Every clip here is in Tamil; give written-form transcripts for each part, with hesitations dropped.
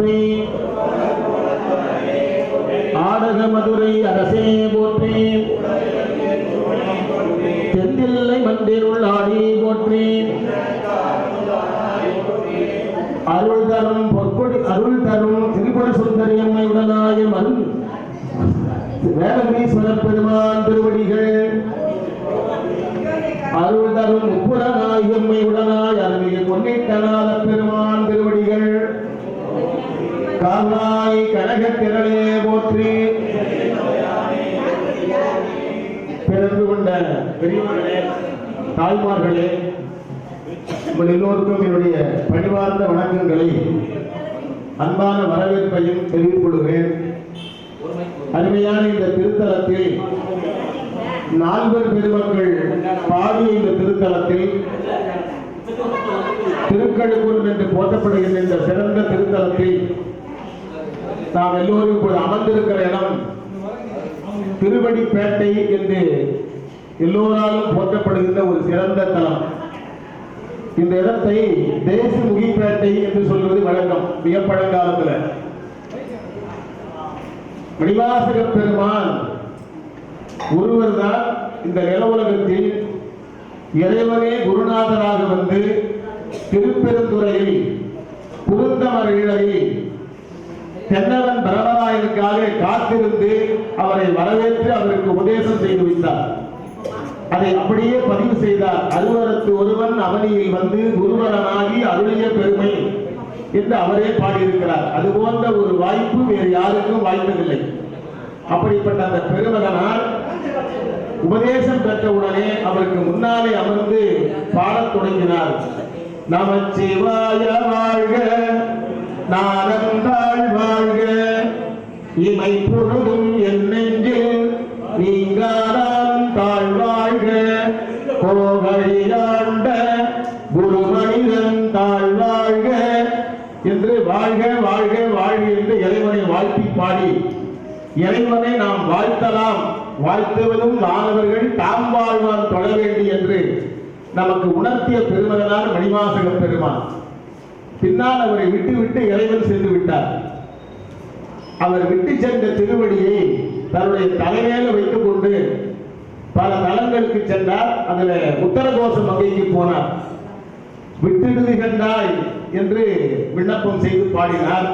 போற்றி. ஆடக மதுரை அரசே போற்றி. தென்தில்லை மந்திருள் ஆடி போற்றி. அருள் தரும் பொற்கொடி அருள் தரும் திருக்குட சுந்தரியம்மை உடனாய மருள் வேதமீஸ்வர பெருமான் திருவடிகள். அருள் தரும் முப்புரநாயகம்மை உடனாய் அருள்மிகு பொன்னிட்டநாத பெருமான் திருவடிகள். காவாய் கனகத் திரளே போற்றி. பிறந்து கொண்ட பெரியவர்களே, தாய்மார்களே, உங்கள் எல்லோருக்கும் என்னுடைய பணிவார்ந்த வணக்கங்களை அன்பான வரவேற்பையும் தெரிவித்துக் கொள்கிறேன். அருமையான இந்த திருத்தலத்தில் நால்வர் பெருமக்கள் பாடிய இந்த திருத்தலத்தில் திருக்கழுக்குன்றம் என்று போற்றப்படுகின்ற இந்த சிறந்த திருத்தலத்தில் நாம் எல்லோரும் இப்போது அமர்ந்திருக்கிற இடம் திருவடிப்பேட்டை என்று எல்லோராலும் போற்றப்படுகின்ற ஒரு சிறந்த தலம். இந்த இடத்தை தேசிமுகிப்பேட்டை என்று சொல்வது வழக்கம். மிக பழங்காலத்தில் மணிவாசக பெருமான் ஒருவர் தான் இந்த நில உலகத்தில் இறைவனே குருநாதராக வந்து திருப்பெருந்துறையில் குருந்தமர் ஈழரில் தென்னவன் பரவராயனுக்காக காத்திருந்து அவரை வரவேற்று அவருக்கு உபதேசம் செய்து வைத்தார். அதை அப்படியே பதிவு செய்தார். அருவரத்து ஒருவன் அவனியில் வந்து குருவரனாகி அருளிய பெருமை என்று அவரே பாடியிருக்கிறார். அது போன்ற ஒரு வாய்ப்பு வேறு யாருக்கும் வாய்ப்பதில்லை. அப்படிப்பட்ட அந்த பெருமகனார் உபதேசம் பெற்றவுடனே அவருக்கு முன்னாலே அமர்ந்து பாடத் தொடங்கினார். நமச்சிவாய வாழ்க, நாதந்தாள் வாழ்க, இமை பொழுதும் என் நெஞ்சில் நீங்காதான் தாழ் வாழ்க, கோகழியாண்ட குருமனிதன் தாழ் வாழ்க என்று வாழ்க வாழ்க வாழ்க என்று இறைவனை வாழ்த்தி பாடி, இறைவனை நாம் வாழ்த்தலாம், வாழ்த்துவதும் மாணவர்கள் தாம் வாழ்வான் தொழ வேண்டும் என்று நமக்கு உணர்த்திய பெருமகனார் மணிவாசக பெருமான். பின்னால் அவரை விட்டு இறைவன் சென்று விட்டார். அவர் விட்டு சென்ற திருவடியை தன்னுடைய தலைமையில வைத்துக் கொண்டு பல தலங்களுக்கு சென்றார். அதுல உத்தரகோச மங்கைக்கு போனார். விட்டுடுது கண்டாய் என்று விண்ணப்பம் செய்து பாடினார்.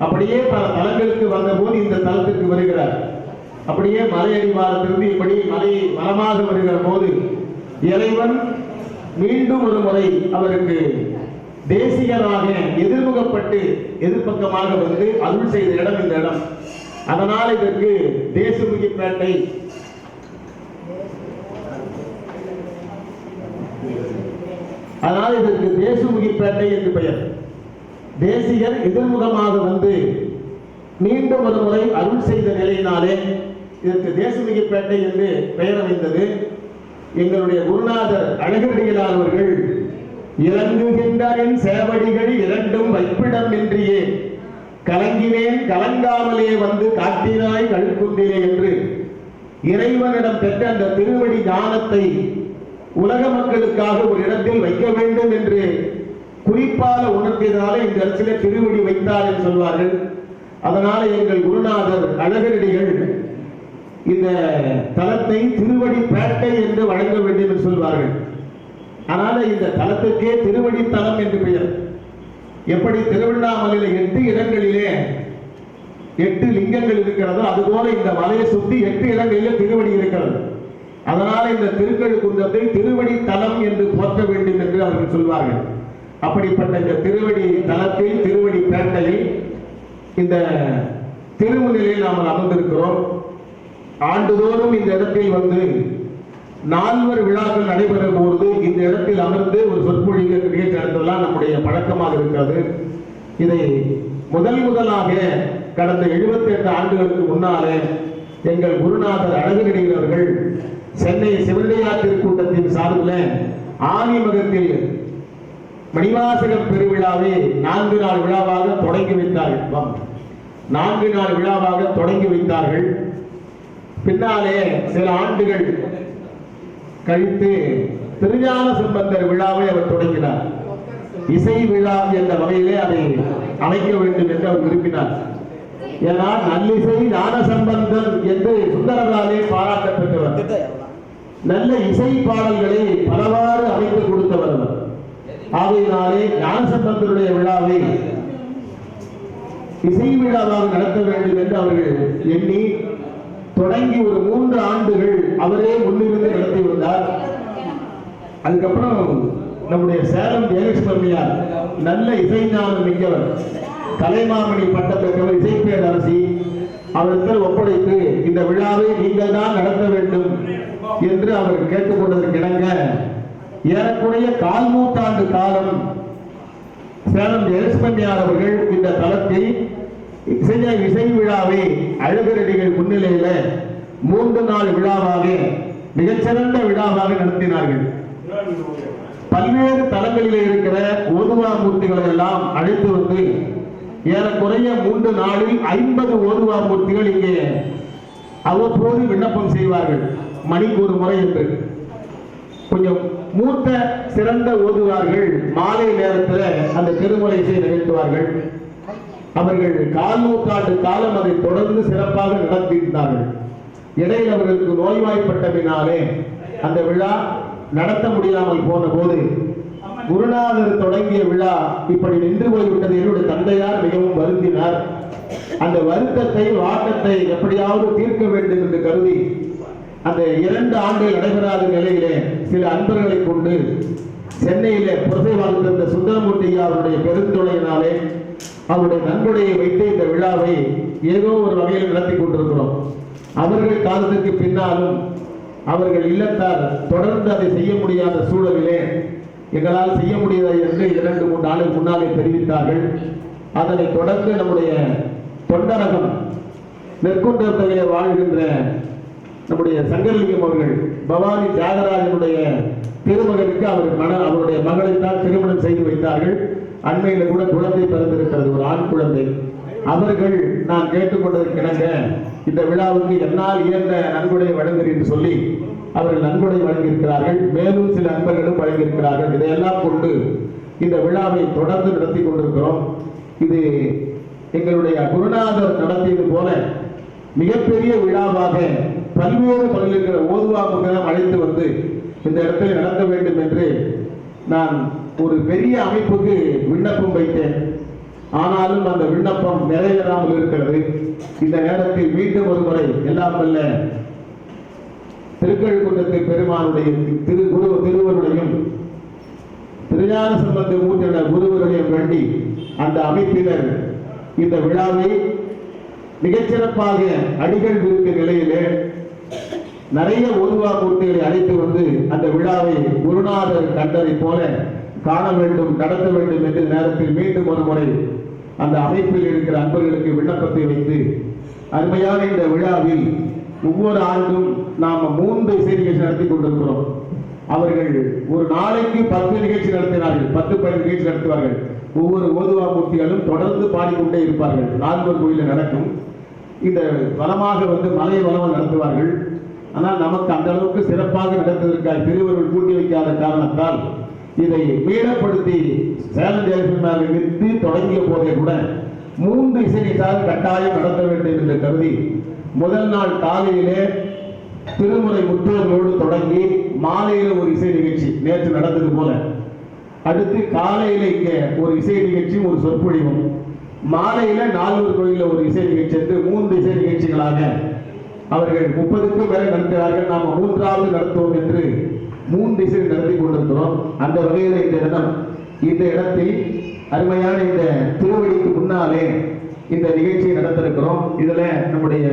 அப்படியே பல தலங்களுக்கு வந்த போது இந்த தலத்திற்கு வருகிறார். அப்படியே மலையடிவாரத்திலிருந்து இப்படி மலை வளமாக வருகிற போது இறைவன் மீண்டும் ஒரு முறை அவருக்கு தேசிகராக எதிர்முகப்பட்டு எதிர்பக்கமாக வந்து அருள் செய்த இடம் இந்த இடம். அதனால் இதற்கு தேசிமுகிப்பேட்டை, அதனால் இதற்கு தேசிமுகிப்பேட்டை என்று பெயர். தேசிகர் எதிர்முகமாக வந்து மீண்டும் ஒரு முறை அருள் செய்த நிலையினாலே இதற்கு தேசிமுகிப்பேட்டை என்று பெயர் அமைந்தது. எங்களுடைய குருநாதர் அழகடிகளார் அவர்கள் இறங்குகின்றனின் சேவடிகள் இரண்டும் வைப்பிடம் இன்றியே கலங்கினேன் கலங்காமலே வந்து காட்டினாய் கழுக்குந்திலே என்று இறைவனிடம் பெற்ற அந்த திருவடி ஞானத்தை உலக மக்களுக்காக ஒரு இடத்தில் வைக்க வேண்டும் என்று குறிப்பாக உணர்த்தியதாலே இந்த இடத்திலே திருவடி வைத்தார் என்று சொல்வார்கள். அதனால எங்கள் குருநாதர் அழகரடிகள் இந்த தலத்தை திருவடி பேட்டை என்று வழங்க வேண்டும் என்று சொல்வார்கள். அதனால இந்த தலத்துக்கே திருவடி தலம் என்று பெயர். எப்படி திருவண்ணாமலையில 8 இடங்களிலே 8 லிங்கங்கள் இருக்கிறதோ அதுபோல இந்த மலையை சுற்றி 8 இடங்களிலே திருவடி இருக்கிறது. அதனால இந்த திருக்கழுக்குன்றத்தை திருவடி தலம் என்று போற்ற வேண்டும் என்று அவர்கள் சொல்வார்கள். அப்படிப்பட்ட இந்த திருவடி தலத்தில் திருவடி பேட்டையில் இந்த திருமுனையில் நாம் அமர்ந்திருக்கிறோம். ஆண்டுதோறும் இந்த இடத்தில் வந்து 4 விழாக்கள் நடைபெறும் போது இந்த இடத்தில் அமர்ந்து ஒரு சொற்பொழிவு நிகழ்ச்சி நடத்தலாம் நம்முடைய பழக்கமாக இருக்கிறது. இதை முதலாக கடந்த 78 ஆண்டுகளுக்கு முன்னாலே எங்கள் குருநாதர் அழகரடிகள் அவர்கள் சென்னை சிவனையா திருக்கூட்டத்தின் சார்பில் ஆனிமகத்தில் மணிவாசக பெருவிழாவை 4 நாள் விழாவாக தொடங்கி வைத்தார்கள். 4 நாள் விழாவாக தொடங்கி வைத்தார்கள். பின்னாலே சில ஆண்டுகள் கழித்து திருஞான சம்பந்தர் விழாவை அவர் தொடங்கினார். இசை விழா என்ற வகையிலே அதை அமைக்க வேண்டும் என்று அவர் விரும்பினார். ஏன்னா நல்லிசை ஞான சம்பந்தன் என்று சுந்தரராலே பாராட்ட பெற்றவர். நல்ல இசை பாடல்களை பலவாறு அமைத்து கொடுத்தவர் அவர். ஆகையினாலே ஞானசம்பந்தருடைய விழாவை இசை விழாவாக நடத்த வேண்டும் என்று அவர்கள் எண்ணி தொடங்கி ஒரு 3 ஆண்டுகள் அவரே முன்னிருந்து நடத்தி வந்தார். அதுக்கப்புறம் நம்முடைய சேலம் ஜெயலட்சுமியார் நல்ல இசைஞானம் மிக்கவர், கலைமாமணி பட்டம் பெற்றவர், இசைப்பேர் அரசி, அவர்கள் ஒப்படைத்து இந்த விழாவை நீங்கள் தான் நடத்த வேண்டும் என்று அவர் கேட்டுக்கொண்டதற்கு இணங்க ஏறக்குறைய 1/4 நூற்றாண்டு காலம் சேலம் ஜெயலட்சுமியார் அவர்கள் இந்த தளத்தில் இசை விழாவை அழகரடிகள் முன்னிலையில 3 நாள் விழாவாக மிகச்சிறந்த விழாவாக நடத்தினார்கள். பல்வேறு தலங்களில் இருக்கிற ஓதுவா மூர்த்திகளை எல்லாம் அழைத்து வந்து ஏறக்குறைய 3 நாளில் 50 ஓதுவா மூர்த்திகள் இங்கே அவ்வப்போது விண்ணப்பம் செய்வார்கள், மணிக்கு ஒரு முறை என்று. கொஞ்சம் மூத்த சிறந்த ஓதுவார்கள் மாலை நேரத்தில் அந்த திருமுறை இசை நிகழ்த்துவார்கள். அவர்கள் 1/4 நூற்றாண்டு காலம் அதை தொடர்ந்து சிறப்பாக நடத்தியிருந்தார்கள். இடையில் அவர்களுக்கு நோய்வாய்ப்பட்டதினாலே அந்த விழா நடத்த முடியாமல் போன போது குருநாதர் தொடங்கிய விழா இப்படி நின்று போய்விட்டது. என்னுடைய தந்தையார் மிகவும் வருந்தினார். அந்த வருத்தத்தை வாட்டத்தை எப்படியாவது தீர்க்க வேண்டும் என்று கருதி அந்த 2 ஆண்டுகள் நடைபெறாத நிலையிலே சில அன்பர்களை கொண்டு சென்னையிலே புரசை வாழ்ந்திருந்த சுந்தரமூர்த்தி அவருடைய பெருந்துணையினாலே அவருடைய நன்கொடையை வைத்து இந்த விழாவை ஏதோ ஒரு வகையில் நடத்தி கொண்டிருக்கிறோம். அவர்கள் காலத்திற்கு பின்னாலும் அவர்கள் இல்லத்தார் தொடர்ந்து அதை செய்ய முடியாத சூழலிலே எங்களால் செய்ய முடியாது என்று 2-3 ஆண்டுகள் முன்னாலே தெரிவித்தார்கள். அதனை தொடர்ந்து நம்முடைய தொண்டரகம் நெற்குன்றத்திலே வாழ்கின்ற நம்முடைய சங்கரலிங்கம் அவர்கள் பவானி தியாகராஜனுடைய திருமகனுக்கு அவருடைய மகளைத்தான் திருமணம் செய்து வைத்தார்கள். அண்மையில் கூட குழந்தை பிறந்திருக்கிறது, ஒரு ஆண் குழந்தை. அவர்கள் நான் கேட்டுக்கொண்டதற்கிணங்க இந்த விழாவுக்கு என்னால் இயன்ற நன்கொடையை வழங்குகிறேன் என்று சொல்லி அவர்கள் நன்கொடை வழங்கியிருக்கிறார்கள். மேலும் சில நண்பர்களும் வழங்கியிருக்கிறார்கள். இதையெல்லாம் கொண்டு இந்த விழாவை தொடர்ந்து நடத்தி கொண்டிருக்கிறோம். இது எங்களுடைய குருநாதர் நடத்தியது போல மிகப்பெரிய விழாவாக பல்வேறு பகுதியில் இருக்கிற ஓதுவா முகம் அழைத்து வந்து இந்த இடத்தில் நடத்த வேண்டும் என்று நான் ஒரு பெரிய அமைப்புக்கு விண்ணப்பம் வைத்தேன். ஆனாலும் அந்த விண்ணப்பம் நிறைவேறாமல் இருக்கிறது. இந்த நேரத்தில் மீண்டும் ஒரு முறை எல்லாம் வல்ல திருக்கழுக்குன்றத்து பெருமானுடைய திருவருடையும் திருஞான சம்பந்த மூர்த்தியுடைய குருவருடையும் வேண்டி அந்த அமைப்பினர் இந்த விழாவை மிகச்சிறப்பாக அடிகள் விரும்பிய நிலையிலே நிறைய ஓதுவா மூர்த்திகளை அழைத்து வந்து அந்த விழாவை குருநாதர் கண்டதை போல காண வேண்டும், நடத்த வேண்டும் என்ற நேரத்தில் மீண்டும் ஒரு முறை அந்த அமைப்பில் இருக்கிற அன்பர்களுக்கு விண்ணப்பத்தை வைத்து அருமையான இந்த விழாவில் ஒவ்வொரு ஆண்டும் நாம் 3 இசை நிகழ்ச்சி நடத்தி கொண்டிருக்கிறோம். அவர்கள் ஒரு நாளைக்கு 10 நிகழ்ச்சி நடத்தினார்கள், 10-12 நிகழ்ச்சி நடத்துவார்கள். ஒவ்வொரு ஓதுவா மூர்த்திகளும் தொடர்ந்து பாடிக்கொண்டே இருப்பார்கள். 4 கோயிலில் நடக்கும். இந்த வளமாக வந்து மலை வளம் நடத்துவார்கள். ஆனால் நமக்கு அந்த அளவுக்கு சிறப்பாக நடத்துவதற்காக திருவருள் கூட்டி வைக்காத காரணத்தால் இதை மீளப்படுத்தி சேலம் ஜெயலட்சுமி நிறுத்தி தொடங்கிய போதே கூட 3 இசை நிகழ்ச்சியாக கட்டாயம் நடத்த வேண்டும் என்று கருதி முதல் நாள் காலையிலே திருமுறை முற்றோர்களோடு தொடங்கி மாலையில் ஒரு இசை நிகழ்ச்சி நேற்று நடந்தது போல, அடுத்து காலையில இங்க ஒரு இசை நிகழ்ச்சியும் ஒரு சொற்பொழிவும், மாலையில 4 கோயிலில் ஒரு இசை நிகழ்ச்சி என்று 3 இசை நிகழ்ச்சிகளாக அவர்கள் 30க்கும் மேல நடத்துகிறார்கள். நாம் 3வது நடத்துவோம் என்று 3 இசை நடத்தி கொண்டிருக்கிறோம். அந்த வகையில் இந்த இடத்தில் அருமையான இந்த திருவடிக்கு முன்னாலே இந்த நிகழ்ச்சியை நடத்திருக்கிறோம். இதுல நம்முடைய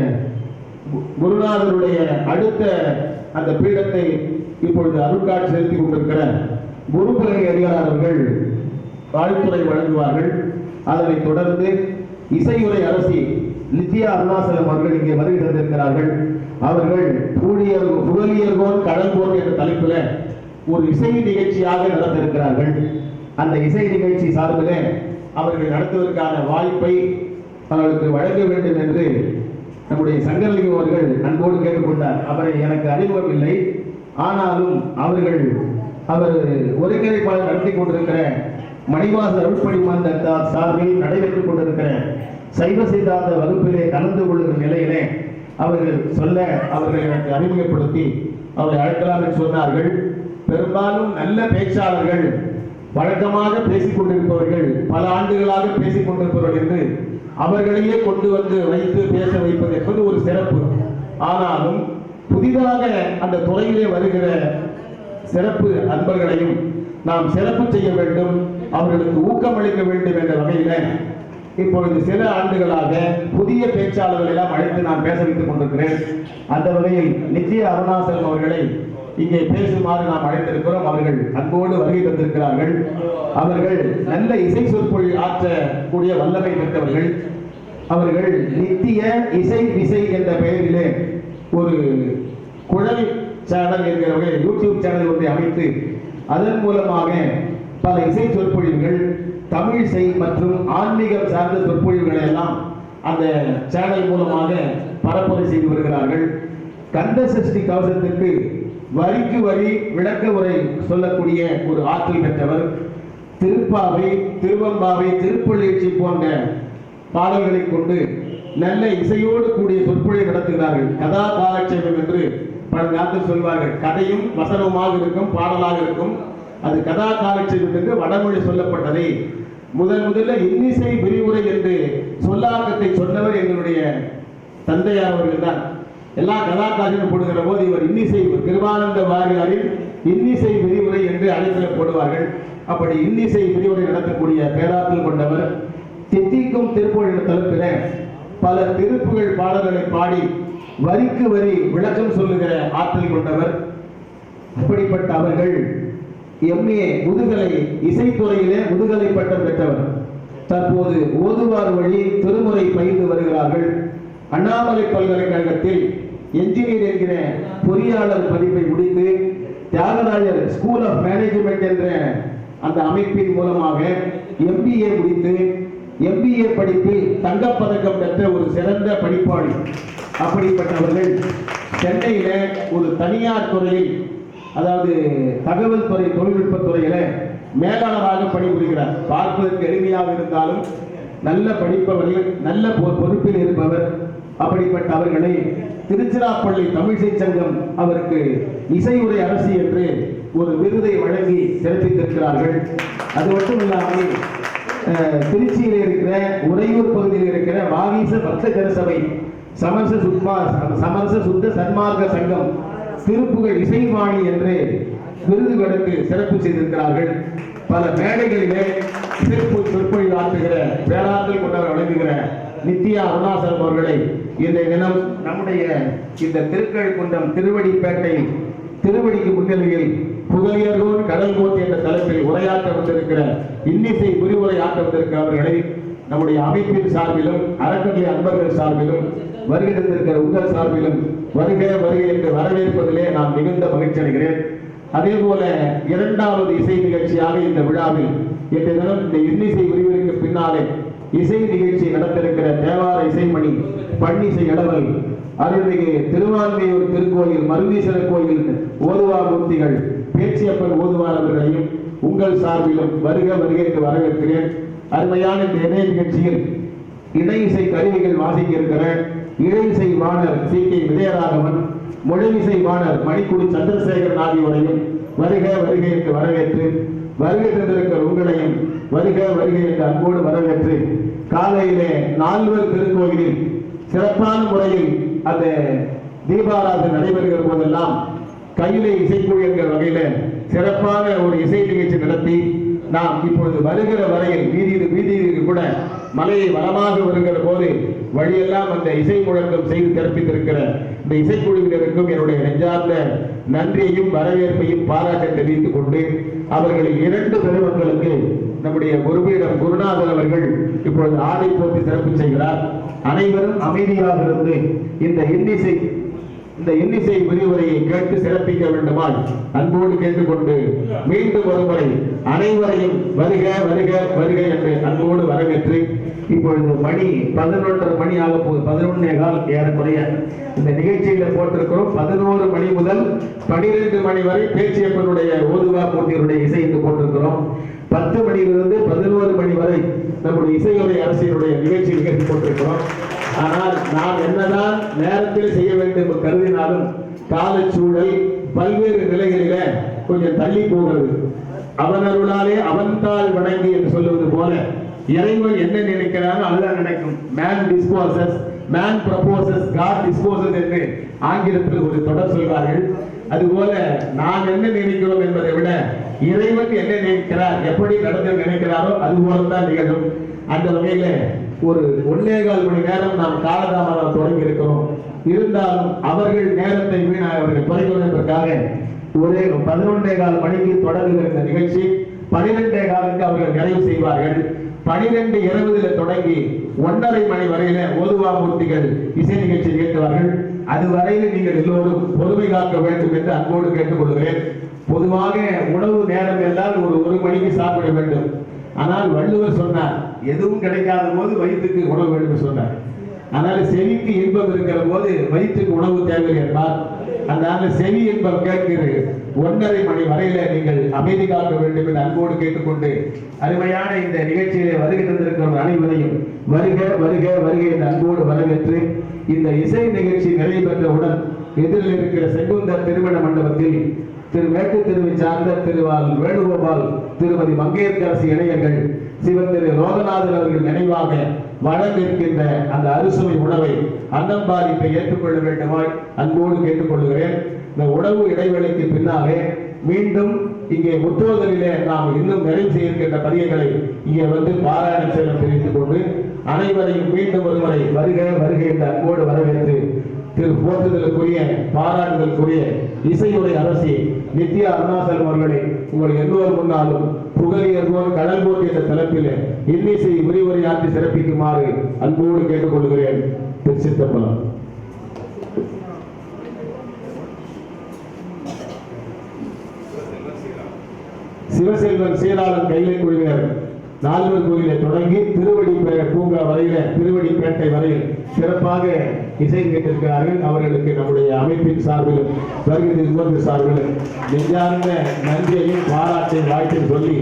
குருநாதருடைய அடுத்த அந்த பீடத்தை இப்பொழுது அருட்காட்சி செலுத்தி கொண்டிருக்கிற குருபரணி அடிகளார் அவர்கள் வாழ்த்துறை வழங்குவார்கள். அதனை தொடர்ந்து இசையுரை அரசி லித்தியா அருணாசலம் அவர்கள் இங்கே வருகை தந்திருக்கிறார்கள். அவர்கள் புகழியர்கோன் கடல் போர் என்ற தலைப்பில் ஒரு இசை நிகழ்ச்சியாக நடத்திருக்கிறார்கள். அந்த இசை நிகழ்ச்சி சார்பில் அவர்கள் நடத்துவதற்கான வாய்ப்பை அவர்களுக்கு வழங்க வேண்டும் என்று நம்முடைய சங்கரலிங்கம் அவர்கள் அன்போடு கேட்டுக்கொண்டார். அவரை எனக்கு அறிமுகம் இல்லை, ஆனாலும் அவர் ஒருங்கிணைப்பாளர் நடத்தி கொண்டிருக்கிற மணிவாச அருள்பணி மன்றத்தார் சார்பில் நடைபெற்றுக் கொண்டிருக்கிற சைவ சித்தாந்த வகுப்பிலே கலந்து கொள்கிற நிலையிலே அவர்கள் எனக்கு அறிமுகப்படுத்தி அவரை அழைக்கலாம் என்று சொன்னார்கள். பெரும்பாலும் நல்ல பேச்சாளர்கள், வழக்கமாக பேசிக் கொண்டிருப்பவர்கள், பல ஆண்டுகளாக பேசிக் கொண்டிருப்பவர்கள் என்று அவர்களையே கொண்டு வந்து வைத்து பேச வைப்பது என்பது ஒரு சிறப்பு. ஆனாலும் புதிதாக அந்த துறையிலே வருகிற சிறப்பு அன்பர்களையும் நாம் சிறப்பு செய்ய வேண்டும், அவர்களுக்கு ஊக்கமளிக்க வேண்டும் என்ற வகையில இப்பொழுது சில ஆண்டுகளாக புதிய பேச்சாளர்கள் எல்லாம் அழைத்து நான் பேச வைத்துக் கொண்டிருக்கிறேன். அந்த வகையில் நித்திய அருணாசலம் அவர்களை இங்கே பேசுமாறு நாம் அழைத்திருக்கிறோம். அவர்கள் அன்போடு வருகை தந்திருக்கிறார்கள். அவர்கள் நல்ல இசை சொற்பொழிவு ஆற்றக்கூடிய வல்லமை பெற்றவர்கள். அவர்கள் நித்திய இசை விசை என்ற பெயரிலே ஒரு குழல் சேனல் என்கிற வகையில் யூடியூப் சேனல் ஒன்றை அமைத்து அதன் மூலமாக பல இசை சொற்பொழிவுகள், தமிழிசை மற்றும் ஆன்மீகம் சார்ந்த சொற்பொழிவுகளை எல்லாம் அந்த சேனல் மூலமாக பரப்புரை செய்து வருகிறார்கள். கந்த சஷ்டி கவசத்திற்கு வரிக்கு வரி விளக்க உரை சொல்லக்கூடிய ஒரு ஆற்றல் பெற்றவர். திருப்பாவை, திருவம்பாவை, திருப்பள்ளியச்சி போன்ற பாடல்களை கொண்டு நல்ல இசையோடு கூடிய சொற்பொழிவை நடத்துகிறார்கள். கதா காலட்சேபம் என்று பழங்காலத்தில் சொல்வார்கள். கதையும் வசனமாக இருக்கும், பாடலாக இருக்கும். அது கதா காலட்சேபம் என்று வடமொழி சொல்லப்பட்டதை முதல்ல இன்னிசை விரிவுரை என்று சொல்லாக்கத்தை சொன்னவர் எங்களுடைய தந்தையார் அவர்கள் தான். எல்லா கதாகாரங்களும் போடுகிற போது இவர் இன்னிசை கிருபானந்த வாரியாரின் இன்னிசை விரிவுரை என்று அழைப்பில் போடுவார்கள். அப்படி இன்னிசை விரிவுரை நடத்தக்கூடிய பேராற்றல் கொண்டவர். தித்திக்கும் திருப்பொழிவு தளத்தில பல திருப்புகழ் பாடல்களை பாடி வரிக்கு வரி விளக்கம் சொல்லுகிற ஆற்றல் கொண்டவர். அப்படிப்பட்ட அவர்கள் எம்ஏ முதுகலை இசைத்துறையிலே முதுகலை பட்டம் பெற்றவர். தற்போது ஓதுவார் வழி திருமுறை பயின்று வருகிறார்கள். அண்ணாமலை பல்கலைக்கழகத்தில் என்ஜினியர் என்கிற பொறியாளர் பதிப்பை முடித்து தியாகராஜர் ஸ்கூல் ஆஃப் மேனேஜ்மெண்ட் என்ற அந்த அமைப்பின் மூலமாக MBA முடித்து MBA படிப்பில் தங்கப்பதக்கம் பெற்ற ஒரு சிறந்த படிப்பாளி. அப்படிப்பட்டவர்கள் சென்னையில ஒரு தனியார் துறையில், அதாவது தகவல் துறை தொழில்நுட்ப துறையில மேலாளராக பணிபுரிகிறார். பார்ப்பதற்கு எளிமையாக இருந்தாலும் நல்ல படிப்பவர்கள், நல்ல பொறுப்பில் இருப்பவர். அப்படிப்பட்ட அவர்களை திருச்சிராப்பள்ளி தமிழிசை சங்கம் அவருக்கு இசை உரை அரசி என்று ஒரு விருதை வழங்கி சிறப்பித்திருக்கிறார்கள். அது மட்டும் இல்லாமல் திருச்சியில் இருக்கிற உறையூர் பகுதியில் இருக்கிற வாகீச பக்த சபை சமரச சுத்த சன்மார்க்க சங்கம் திருப்புகழ் இசைவாணி என்று விருதுகளுக்கு சிறப்பு செய்திருக்கிறார்கள். பல மேடைகளிலே சிறப்பு சொற்பொழிவு ஆற்றுகிற பேராற்றல் கொண்டவர் வழங்குகிற நித்திய அருணாசலம் அவர்களை இன்றைய தினம் நம்முடைய இந்த திருக்கழுக்குன்றம் திருவடிப்பேட்டை திருவடிக்கு முன்னிலையில் புகழியர்கோன் கடல்கோட் என்ற தலைப்பில் உரையாற்ற வந்திருக்கிற இன்னிசை விரிவுரை ஆற்ற வந்திருக்கிற அவர்களை நம்முடைய அமைப்பின் சார்பிலும் அறக்கட்டளை அன்பர்கள் சார்பிலும் வருகின்ற உங்கள் சார்பிலும் வருக வருகை என்று வரவேற்பதிலே நான் மிகுந்த மகிழ்ச்சி அடைகிறேன். அதே போல இரண்டாவது இசை நிகழ்ச்சியாக இந்த விழாவில் இன்றைய தினம் இந்த இன்னிசை விரிவுரைக்கு பின்னாலே இசை நிகழ்ச்சி நடத்திருக்கிற தேவார இசைமணி பன்னிசை இடவல் அருள்மிகு திருவான்மையூர் திருக்கோயில் மருந்தீஸ்வரர் கோயில் ஓதுவார் மூர்த்திகள் பேச்சியப்பன் ஓதுவார் அவர்களையும் உங்கள் சார்பிலும் வருக வருகை என்று வரவேற்கிறேன். அருமையான இந்த இணைய நிகழ்ச்சியில் இணை இசை கருவிகள் வாசிக்க இருக்கிற இழை இசை வாணர் C.K. விஜயராகவன், மொழிசை வாணர் மணிக்குடி சந்திரசேகரன் ஆகியோரையும் வருக வருகை என்று வரவேற்று வருகை தந்திருக்கிற உங்களையும் வருக வருகை என்று அன்போடு வரவேற்று காலையிலே நால்வர் திருக்கோயிலில் சிறப்பான முறையில் அந்த தீபாராதனை நடைபெறுகிற போதெல்லாம் கையிலே இசைக்குழு என்கிற வகையில சிறப்பான ஒரு இசை நிகழ்ச்சி நடத்தி நாம் இப்பொழுது வருகிற வரையில் வீதியில் கூட மலையை வளமாக வருகிற போது வழியெல்லாம் அந்த இசை முழக்கம் செய்து சிறப்பித்திருக்கிற இந்த இசைக்குழுவினருக்கும் என்னுடைய நெஞ்சார்ந்த நன்றியையும் வரவேற்பையும் பாராட்ட தெரிவித்துக் கொண்டு அவர்களில் 2 பெருமக்களுக்கு நம்முடைய குருபீடம் குருநாதன் அவர்கள் இப்பொழுது ஆடை போட்டு சிறப்பு செய்கிறார். அனைவரும் அமைதியாக இருந்து இந்த இன்னிசை விரிவுரையை கேட்டு சிறப்பிக்க வேண்டுமாய் அன்போடு கேட்டுக்கொண்டு மீண்டும் ஒருமுறை அனைவரையும் வருக வருக வருக என்று அன்போடு வரவேற்று இப்பொழுது மணி 11:30 மணி ஆக போகுது. 11:15 ஏறக்குறைய இந்த நிகழ்ச்சியில போட்டிருக்கிறோம். 11 மணி முதல் 12 மணி வரை பேச்சியப்பனுடைய ஓதுவார் மூர்த்தியுடைய இசை என்று போட்டிருக்கிறோம். 10 மணியிலிருந்து 11 மணி வரை நம்முடைய இசையுறை அரசியலுடைய நிகழ்ச்சி நிகழ்த்தி கொண்டிருக்கிறோம். ஆனால் நாம் என்னதான் நேரத்தில் செய்ய வேண்டும் என்று கருதினாலும் காலச்சூழல் பல்வேறு நிலைகளில கொஞ்சம் தள்ளி போகிறது. அவன் அருளாலே அவன்தாள் வணங்கி என்று சொல்லுவது போல இறைவன் என்ன நினைக்கிறாரோ அதுதான் நினைக்கும். Man disposes, man proposes, God disposes என்று ஆங்கிலத்தில் ஒரு தொடர் சொல்வார்கள். அதுபோல நாம் என்ன நினைக்கிறோம் என்பதை விட இறைவன் என்ன நினைக்கிறார், எப்படி நடந்து நினைக்கிறாரோ அது போலதான் நிகழும். அந்த வகையில ஒரு 1.25 மணி நேரம் நாம் காலதாமதம் தொடங்கி இருக்கிறோம். இருந்தாலும் அவர்கள் நேரத்தை அவர்கள் குறைக்கணும் என்பதற்காக ஒரு 11.15 மணிக்கு தொடங்குகிற இந்த நிகழ்ச்சி 12.15 அவர்கள் நிறைவு செய்வார்கள். 12:20 தொடங்கி 1:30 மணி வரையில ஓதுவா மூர்த்திகள் இசை நிகழ்ச்சி நிகழ்த்துவார்கள். அதுவரையில் நீங்கள் எல்லோரும் பொறுமை காக்க வேண்டும் என்று அன்போடு கேட்டுக்கொள்கிறேன். பொதுவாக உணவு நேரம் என்றால் ஒரு 1 மணிக்கு சாப்பிட வேண்டும். ஆனால் வள்ளுவர் சொன்னார், எதுவும் கிடைக்காத போது வயிற்றுக்கு உணவு வேண்டும் சொன்னார். ஆனால் செவிக்கு இன்பம் இருக்கிற போது வயிற்றுக்கு உணவு தேவை என்பார். அதனால செவி இன்பம் கேட்கிற 1:30 மணி வரையில நீங்கள் அமைதி காக்க வேண்டும் என்று அன்போடு கேட்டுக்கொண்டு அருமையான இந்த நிகழ்ச்சியிலே வருகை தந்திருக்கிற அனைவரையும் வருக வருக வருகை என்று அன்போடு வரவேற்று இந்த இசை நிகழ்ச்சி நிறைவு பெற்றவுடன் எதிரில் இருக்கிற செங்குந்தர் திருமண மண்டபத்தில் திரு மேற்கு தெருவை சார்ந்த திருவால் வேணுகோபால், திருமதி மங்கையர்கரசி இளைஞர்கள் சிவன் திரு லோகநாதன் அவர்கள் நினைவாக வழங்கிருக்கின்ற அந்த அறுசுவை உணவை அன்னம்பாரிப்பை ஏற்றுக்கொள்ள வேண்டுமாய் அன்போடு கேட்டுக்கொள்கிறேன். இந்த உணவு இடைவெளிக்கு பின்னாலே மீண்டும் இங்கே முற்றோதலிலே நாம் இன்னும் நிறைவு செய்திருக்கின்ற பதியங்களை இங்கே வந்து பாராயணம் செய்ய தெரிவித்துக் கொண்டு அனைவரையும் மீண்டும் ஒருமுறை வருக வருகை என்ற அன்போடு வரவேற்று திரு போற்றுதலுக்குரிய பாராட்டுதலுக்குரிய இசையுறை அரசி நித்யா அருணாசலம் அவர்களை உங்கள் எல்லோர் முன்னாலும் புகழியர்வோர் கடல் போட்டு என்ற தலைப்பில் இன்னிசை விரிவுரையாற்றி சிறப்பிக்குமாறு அன்போடு கேட்டுக்கொள்கிறேன். திருச்சிற்றம்பலம். சிவசெல்வன் சீராளன் கைலை குழுவினர் நால்வர் கோயிலை தொடங்கி திருவடி பூங்கா வரையில, திருவடிப்பேட்டை வரையில் சிறப்பாக இசை கேட்டிருக்கிறார்கள். அவர்களுக்கு நம்முடைய அமைப்பின் சார்பிலும் வருகை சார்பிலும் நெஞ்சார்ந்த நன்றியையும் பாராட்டையும் வாழ்த்தையும் சொல்லி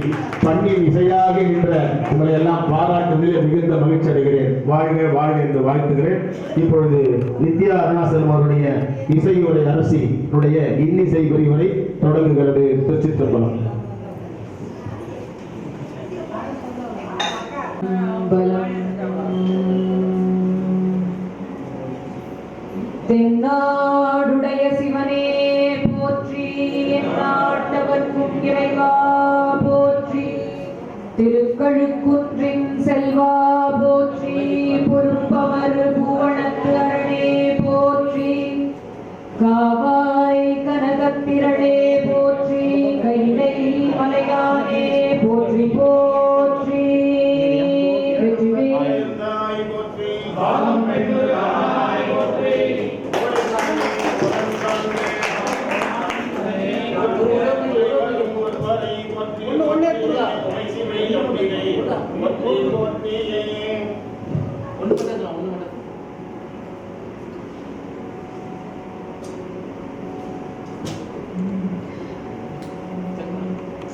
பண்ணின் இசையாக நின்ற உங்களை எல்லாம் பாராட்டுவதில் மிகுந்த மகிழ்ச்சி அடைகிறேன். வாழ்க வாழ்க என்று வாழ்த்துகிறேன். இப்பொழுது நித்யா அருணாசலம் அவருடைய இசையுடைய அரசினுடைய இன்னிசை விரிவுரை தொடங்குகிறது. திருச்சிற்றம்பலம். தென்னாடுடைய சிவனே போற்றி, நாட்டவர்க்கும் இறைவா போற்றி, திருக்கழுக்குன்றின் செல்வா போற்றி, பொறுப்பவர் புவனத்து அரணே போற்றி, காவாய் கனகத்திரளே போற்றி, கைலை மலையானே போற்றி போற்றி,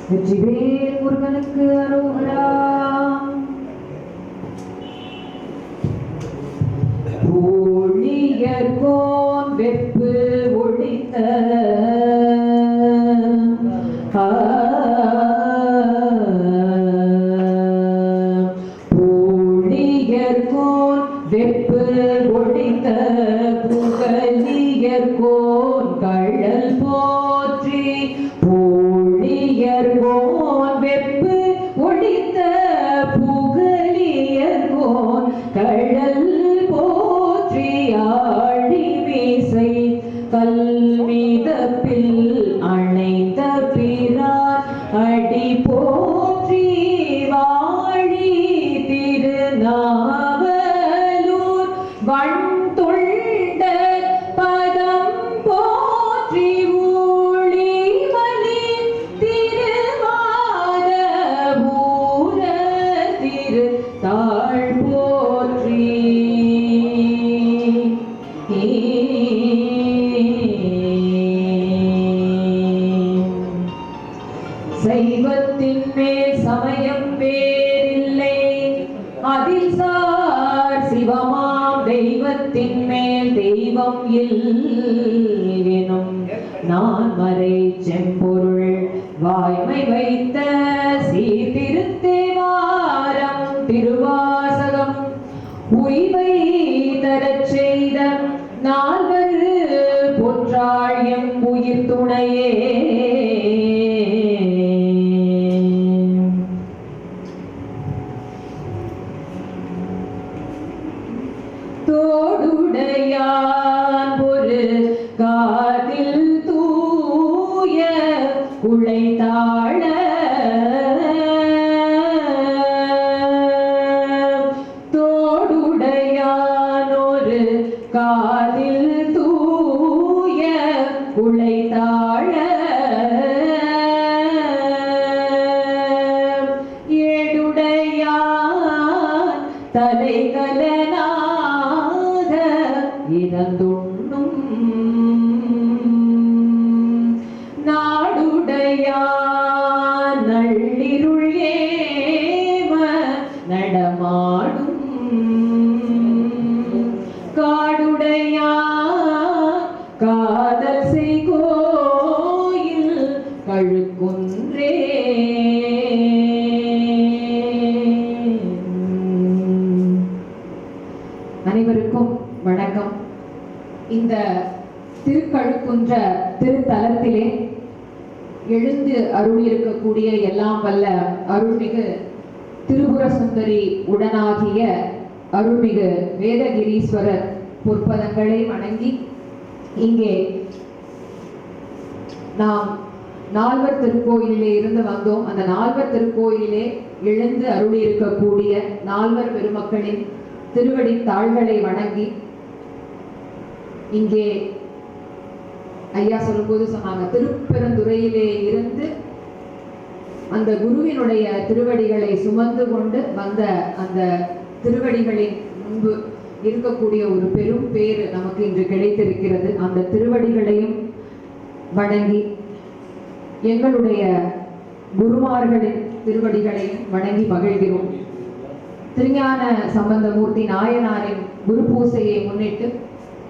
வெற்றிவேல் முருகனுக்கு அரோகரா. ஊழியர்கோன் வெப்பு ஒழித்த ஊழியர்கோன் வெப்பு ஒழித்த புகழியர்கோன் கழல் போற்றி, ஊழியர்கோன் வெப்பு ஒழித்த புகழியர்கோன் கழல் போற்றி, ஆழிமிசை கல்மிதப்பில் அணைந்த பிரான் அடி போற்றி, வாழி திருநாவலூர் வண்தொண்ட பதம் போற்றி, ஊழிமலி திருவாத ஊர திரு தாழ் போற்றி. தெய்வத்தின் மேல் தெய்வம் எனும் நான் மறை செம்பொருள் வாய்மை வைத்த சீர்திருத்தேவாரம் திருவாசகம் உய்வை தரச் செய்த நால்வர் பொற்றாள் எம் உயிர் துணையே. தோடுடையான் ஒரு காதில் தூய குழைத்தாழ தோடுடையான் ஒரு காதில் தூய குழைத்தாழ ஏடுடையான் தலைகலனாக இறந்துண்ணும் நாடுடையான் நள்ளிருள் ஏம நடமாடும் காடுடையான் காதல் செய்கோயில் கழுக்குன்றே. அனைவருக்கும் வணக்கம். இந்த திருக்கழுக்குன்ற திருத்தலத்திலே எழுந்து அருளியிருக்கக்கூடிய எல்லாம் வல்ல அருள்மிகு திரிபுர சுந்தரி உடனாகிய அருள்மிகு வேதகிரீஸ்வரர் பொற்பதங்களை வணங்கி இங்கே நாம் நால்வர் திருக்கோயிலே இருந்து வந்தோம். அந்த நால்வர் திருக்கோயிலே எழுந்து அருளியிருக்கக்கூடிய நால்வர் பெருமக்களின் திருவடி தாள்களை வணங்கி இங்கே ஐயா சொல்லும்போது சொன்னாங்க, திருப்பெருந்துறையிலே இருந்து அந்த குருவினுடைய திருவடிகளை சுமந்து கொண்டு வந்த அந்த திருவடிகளின் முன்பு இருக்கக்கூடிய ஒரு பெரும் பேரு நமக்கு இன்று கிடைத்திருக்கிறது. அந்த திருவடிகளையும் வணங்கி எங்களுடைய குருமார்களின் திருவடிகளையும் வணங்கி மகிழ்கிறோம். திருஞான சம்பந்தமூர்த்தி நாயனாரின் குரு பூசையை முன்னிட்டு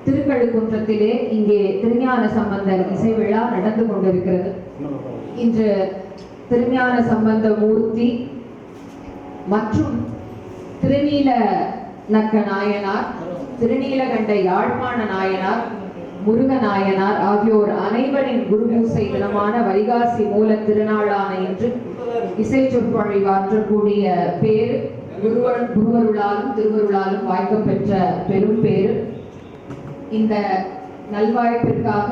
திருக்கழுக்குன்றத்திலே இங்கே திருஞான சம்பந்தர் இசை விழா நடந்து கொண்டிருக்கிறது. இன்று திருஞான சம்பந்தமூர்த்தி மற்றும் திருநீல நக்க நாயனார், திருநீலகண்ட யாழ்ப்பாண நாயனார், முருக நாயனார் ஆகியோர் அனைவரின் குரு பூசை தினமான வைகாசி மூல திருநாளான இன்று இசை சொற்பொழிவாற்றக்கூடிய பேரு குருவருளாலும் திருவருளாலும் வாய்க்க பெற்ற பெரும் பேரு. இந்த நல்வாய்ப்பிற்காக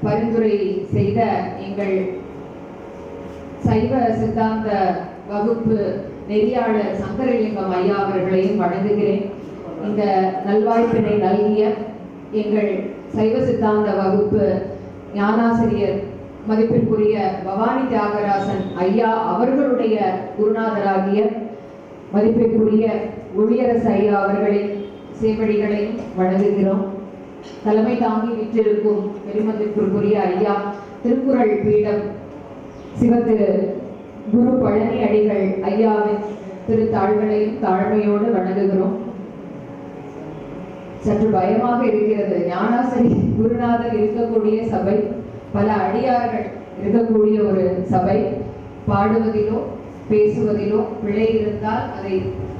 பரிந்துரை செய்த எங்கள் சைவ சித்தாந்த வகுப்பு நெறியாளர் சங்கரலிங்கம் ஐயா அவர்களையும் வணங்குகிறேன். இந்த நல்வாய்ப்பினை நல்கிய எங்கள் சைவ சித்தாந்த வகுப்பு ஞானாசிரியர் மதிப்பிற்குரிய பவானி தியாகராசன் ஐயா அவர்களுடைய குருநாதராகிய மதிப்பிற்குரிய ஒளியரசு ஐயா அவர்களின் சேவடிகளையும் வணங்குகிறோம். தலைமை தாங்கி விற்றிருக்கும் பெருமதிப்பிற்குரிய ஐயா திருக்குறள் பீடம் சிவத்திரு குரு பழனி அடிகள் ஐயாவின் திருத்தாள்களையும் தாழ்மையோடு வணங்குகிறோம். சற்று பயமாக இருக்கிறது. ஞானாசிரி குருநாதர் இருக்கக்கூடிய சபை, பல அடியார்கள் இருக்கக்கூடிய ஒரு சபை. பாடுவதிலோ பேசுவதிலோ பிழை இருந்தால் அதை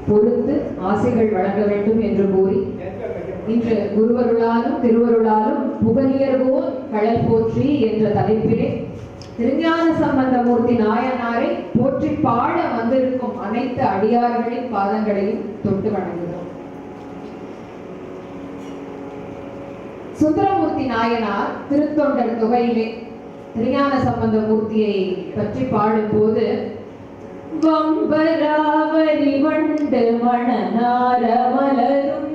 பொறுத்து ஆசைகள் வழங்க வேண்டும் என்று கூறி இன்று குருவருளாலும் திருவருளாலும் புகழியர்வோர் கடல் போற்றி என்ற தலைப்பிலே திருஞான சம்பந்தமூர்த்தி நாயனாரை போற்றி பாட வந்திருக்கும் அனைத்து அடியார்களின் பாதங்களையும் தொட்டு வணங்குகிறோம். சுந்தரமூர்த்தி நாயனார் திருத்தொண்டர் தொகையிலே திருஞான சம்பந்தமூர்த்தியை பற்றி பாடும்போது, வம்பராவரி வண்டு மணநார மலரும்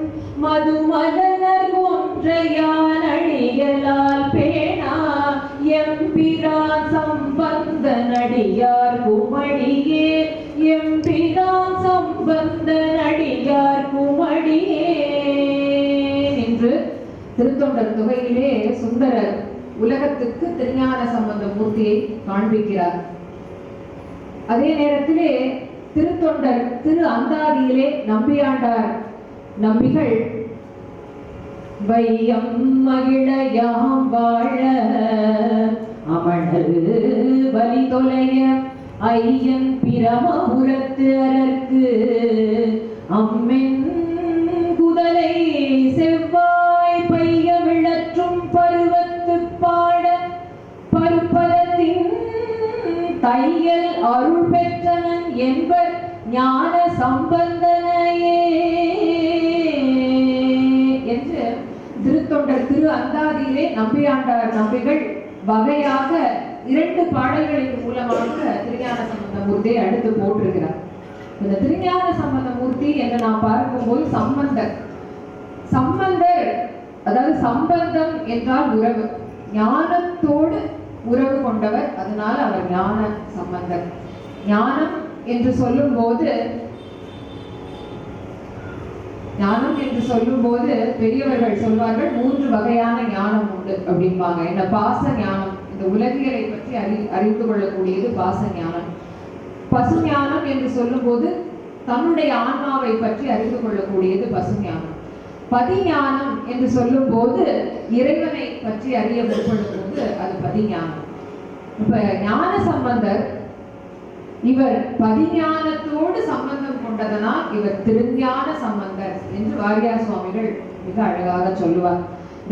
மதுமலர் ஒன்றையான் அடிகளால் பேணா எம்பிரான் சம்பந்த நடியார் குமடியே எம்பிரான் சம்பந்த நடியார் குமடியே என்று திருத்தொண்டர் தொகையிலே சுந்தரர் உலகத்துக்கு திருஞான சம்பந்தமூர்த்தியை காண்பிக்கிறார். அதே நேரத்திலே திருத்தொண்டர் திரு அந்தாதியிலே நம்பியாண்டார் நம்பிகள் வையம் மகிழயாம் வாழ அமணர் வலி தொலைய ஐயன் பிரமபுரத்து அரற்கு அம்மென் குதலை செவ்வாய் பைய விழற்றும் பருவத்து பாட பருப்பதத்தின் தையல் அருள் பெற்றனன் என்பர் ஞான சம்பந்தனையே என்று திருத்தொண்டர் திரு அந்தாதியிலே நம்பியாண்டார் நம்பிகள் வகையாக 2 பாடல்களின் மூலமாக திருஞான சம்பந்தமூர்த்தியை அடுத்து போட்டிருக்கிறார். இந்த திருஞான சம்பந்தமூர்த்தி என்று நாம் பார்க்கும்போது சம்பந்தர் அதாவது சம்பந்தம் என்றால் உறவு, ஞானத்தோடு உறவு கொண்டவர், அதனால அவர் ஞான சம்பந்தர். ஞானம் என்று சொல்லும்போது பெரியவர்கள் சொல்வார்கள் 3 வகையான ஞானம் உண்டு அப்படிம்பாங்க. என்ன பாச ஞானம், இந்த உலகியலை பற்றி அறிந்து கொள்ளக்கூடியது பாச ஞானம். பசு ஞானம் என்று சொல்லும்போது தன்னுடைய ஆன்மாவை பற்றி அறிந்து கொள்ளக்கூடியது பசு ஞானம். பதிஞானம் என்று சொல்லும்போது இறைவனை பற்றி அறிய முற்படும்போது அது பதிஞானம். இப்ப ஞான சம்பந்தர் இவர் பதிஞானத்தோடு சம்பந்தம் கொண்டதனால் இவர் திருஞான சம்பந்தர் என்று வாரியார் சுவாமிகள் மிக அழகாக சொல்லுவார்.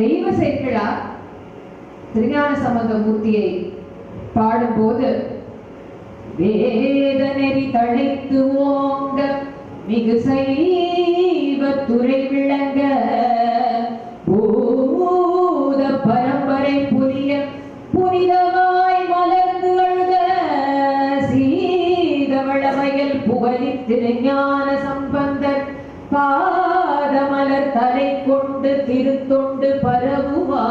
தெய்வ சேக்கிழார் திருஞான சம்பந்த மூர்த்தியை பாடும்போது வேத நெறி தழைத்து ஓங்க மிகு சைவ துறை விளங்க பூத பரம்பரை புரிய புனிதமாய் மலர்ந்து அழுத சீதவளவயல் புகழி திருஞான சம்பந்தர் பாதமலர் தலை கொண்டு திருத்தொண்டு பரவுவார்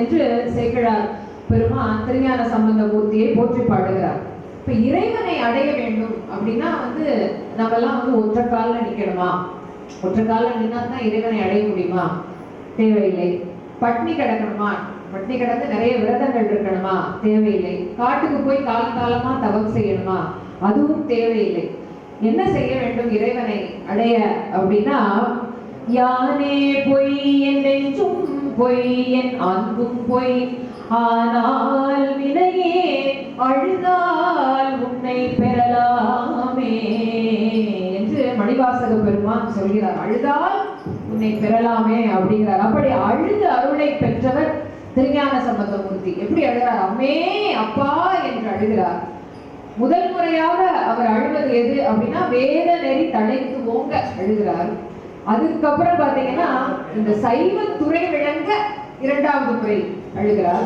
என்று சேக்கிழார் பெருமான் திருஞான சம்பந்த மூர்த்தியை போற்றி பாடுகிறார். இப்ப இறைவனை அடைய வேண்டும் அப்படின்னா நம்மெல்லாம் ஒற்றை காலில் நிக்கணுமா? ஒற்றை காலில் நின்னா தான் இறைவனை அடைய முடியுமா? தேவையில்லை. பட்னி கிடக்கணுமா? பட்னி கிடந்து நிறைய விரதங்கள் இருக்கணுமா? தேவையில்லை. காட்டுக்கு போய் காலமா தவம் செய்யணுமா? அதுவும் தேவையில்லை. என்ன செய்ய வேண்டும் இறைவனை அடைய அப்படின்னா, யானே பொய் என் நெஞ்சும் பொய் என் அன்பும் பொய் ஆனால் வினையே அழுதால் உன்னை பெறலாமே என்று மணிவாசக பெருமான் சொல்கிறார். அழுதால் உன்னை பெறலாமே அப்படிங்கிறார். அப்படி அழுது அருளை பெற்றவர் திருஞான சம்பந்தமூர்த்தி. எப்படி அழுகிறார்? அம்மே அப்பா என்று அழுகிறார். முதல் முறையாக அவர் அழுவது எது அப்படின்னா வேத நெறி தழைத்து ஓங்க அழுகிறார். அதுக்கப்புறம் பாத்தீங்கன்னா இந்த சைவ துறை விளங்க 2வது முறை அழுகிறார்.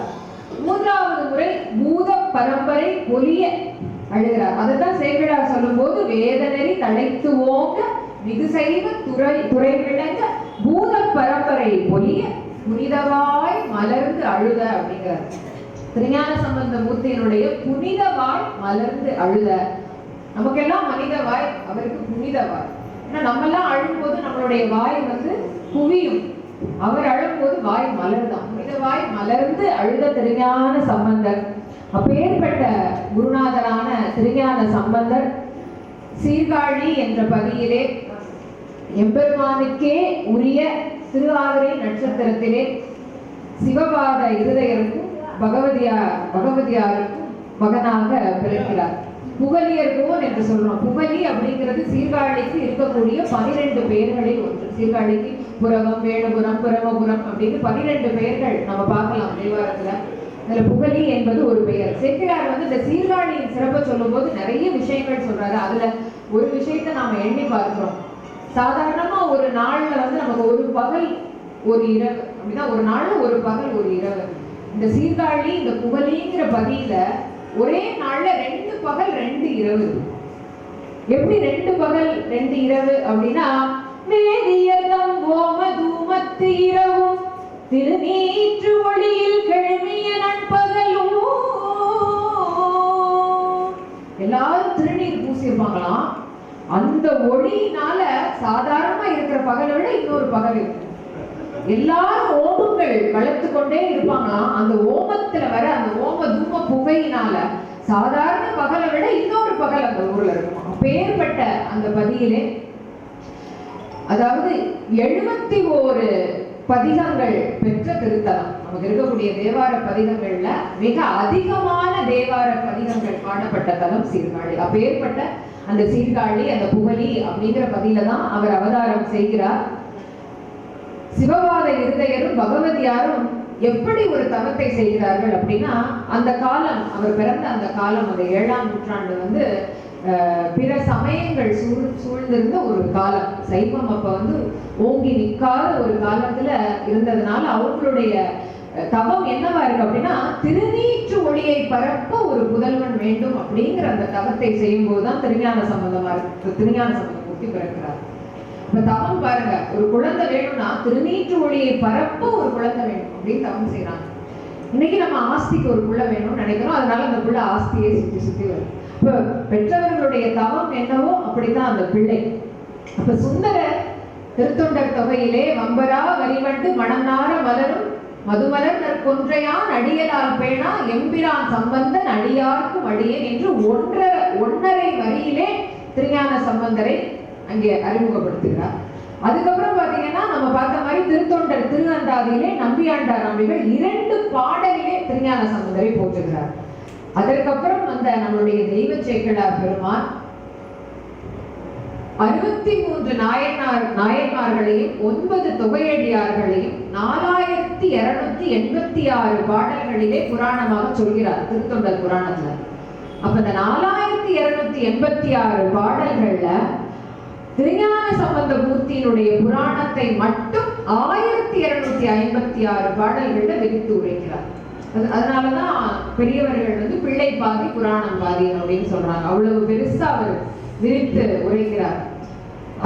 3வது முறை பூத பரம்பரை பொலிய அழுகிறார். அதைத்தான் சேக்கிழார் சொல்லும் போது வேத நெறி தழைத்து ஓங்க மிகு சைவ துறை விளங்க பூத பரம்பரை பொலிய புனிதவாய் மலர்ந்து அழுத அப்படிங்கிறார். திருஞான சம்பந்த மூர்த்தியினுடைய புனிதவாய் மலர்ந்து அழுத. நமக்கெல்லாம் மனிதவாய், அவருக்கு புனிதவாய். ஏன்னா நம்மெல்லாம் அழும்போது நம்மளுடைய வாய் குவியும், அவர் அழும்போது வாய் மலர்தான். புனிதவாய் மலர்ந்து அழுத திருஞான சம்பந்தர். அப்பேற்பட்ட குருநாதரான திருஞான சம்பந்தர் சீர்காழி என்ற பதியிலே எம்பெருமானுக்கே உரிய திருவாதிரை நட்சத்திரத்திலே சிவபாத இருதயருக்கும் பகவதியாருக்கும் மகனாக பிறக்கிறார். புகலியர்கோன் என்று சொல்றோம். புகலி அப்படிங்கிறது சீர்காழிக்கு இருக்கக்கூடிய 12 பெயர்களில் ஒன்று. சீர்காழிக்கு புரவம், வேணுபுரம், பிரமபுரம் அப்படின்னு 12 பெயர்கள் நம்ம பார்க்கலாம் தேவாரத்துல. அதுல புகலி என்பது ஒரு பெயர். சேக்கிழார் இந்த சீர்காழியின் சிறப்பை சொல்லும் போது நிறைய விஷயங்கள் சொல்றாரு. அதுல ஒரு விஷயத்தை நாம எண்ணி பார்க்கிறோம். சாதாரணமா ஒரு நாள்ல நமக்கு ஒரு பகல் ஒரு இரவு அப்படின்னா, ஒரு நாள்ல ஒரு பகல் ஒரு இரவு. இந்த சீர்காழி இந்த புகலிங்கிற பதியில ஒரே நாள்ல 2 பகல் 2 இரவு. எப்படி 2 பகல் 2 இரவு அப்படின்னா, வேதியர்தம் ஓம தூமத்து இரவும் திருநீற்று ஒளியில் கிழமிய நண்பகலும். எல்லாரும் திருநீர் பூசியிருப்பாங்களாம். அந்த ஒளியினால சாதாரணமா இருக்கிற பகலை விட இன்னொரு பகல் இருக்கு. எல்லாரும் ஓமங்கள் வளர்த்து கொண்டே இருப்பாங்களாம். அந்த ஓமத்துல வர அந்த ஓம தூம புகையினால சாதாரண பகலை விட இன்னொரு பகல் அந்த ஊர்ல இருக்கும். அப்பேற்பட்ட அந்த பதியிலே அதாவது 71 பதிகங்கள் பெற்ற திருத்தலம். நமக்கு இருக்கக்கூடிய தேவார பதிகங்கள்ல மிக அதிகமான தேவார பதிகங்கள் பாடப்பட்ட தலம் சீர்காழி. அப்பேற்பட்ட அந்த சீர்காழி, அந்த புகழி அப்படிங்கிற பதில தான் அவர் அவதாரம் செய்கிறார். சிவபாத இருதயரும் பகவதியாரும் எப்படி ஒரு தவத்தை செய்கிறார்கள் அப்படின்னா, அந்த காலம், அவர் பிறந்த அந்த காலம், அந்த 7ஆம் நூற்றாண்டு வந்து பிற சமயங்கள் சூழ்ந்திருந்த ஒரு காலம். சைவம் அப்ப வந்து ஓங்கி நிற்காத ஒரு காலத்துல இருந்ததுனால அவங்களுடைய தவம் என்னவா இருக்கு அப்படின்னா, திருநீற்று ஒளியை பரப்ப ஒரு புதல்வன் வேண்டும் அப்படிங்கிற அந்த தவத்தை செய்யும் போதுதான் திருஞான சம்பந்தமூர்த்தி பிறக்கிறார். இப்ப தவம் பாருங்க, ஒரு குழந்தை வேணும்னா திருநீற்று ஒளியை பரப்ப ஒரு குழந்தை வேணும் அப்படின்னு தவம் செய்யறாங்க. இன்னைக்கு நம்ம ஆஸ்திக்கு ஒரு புள்ள வேணும்னு நினைக்கிறோம், அதனால அந்த புள்ள ஆஸ்தியை சுத்தி சுத்தி வரும். இப்ப பெற்றவர்களுடைய தவம் என்னவோ அப்படித்தான் அந்த பிள்ளை. அப்ப சுந்தர திருத்தொண்டர் தொகையிலே வம்பரா வரிவண்டு மணநார மலரும் மதுமலர் நற்கொன்றையான் அடியலால் பேணா எம்பிரான் சம்பந்தன் அடியார்க்கும் அடியேன் என்று 1.5 வரியிலே திருஞான சம்பந்தரை அங்கே அறிமுகப்படுத்துகிறார். அதுக்கப்புறம் பாத்தீங்கன்னா, நம்ம பார்த்த மாதிரி திருத்தொண்டர் திருஅந்தாதியிலே நம்பியாண்டார் நம்பிகள் 2 பாடலிலே திருஞான சம்பந்தரை போற்றுகிறார். அதற்கப்புறம் அந்த நம்மளுடைய தெய்வ சேக்கிழார் பெருமான் 63 நாயன்மார்களையும் 9 தொகையடியார்களையும் 4286 பாடல்களிலே புராணமாக சொல்கிறார் திருத்தொண்டர் புராணத்துல. அப்ப இந்த 4286 பாடல்கள்ல திருஞான சம்பந்த மூர்த்தியினுடைய புராணத்தை மட்டும் 1256 பாடல்கள்ல விரித்து உரைக்கிறார். அதனாலதான் பெரியவர்கள் வந்து பிள்ளை பாதி புராணம் பாதி அப்படின்னு சொல்றாங்க. அவ்வளவு பெருசா அவர் விரித்து உரைக்கிறார்.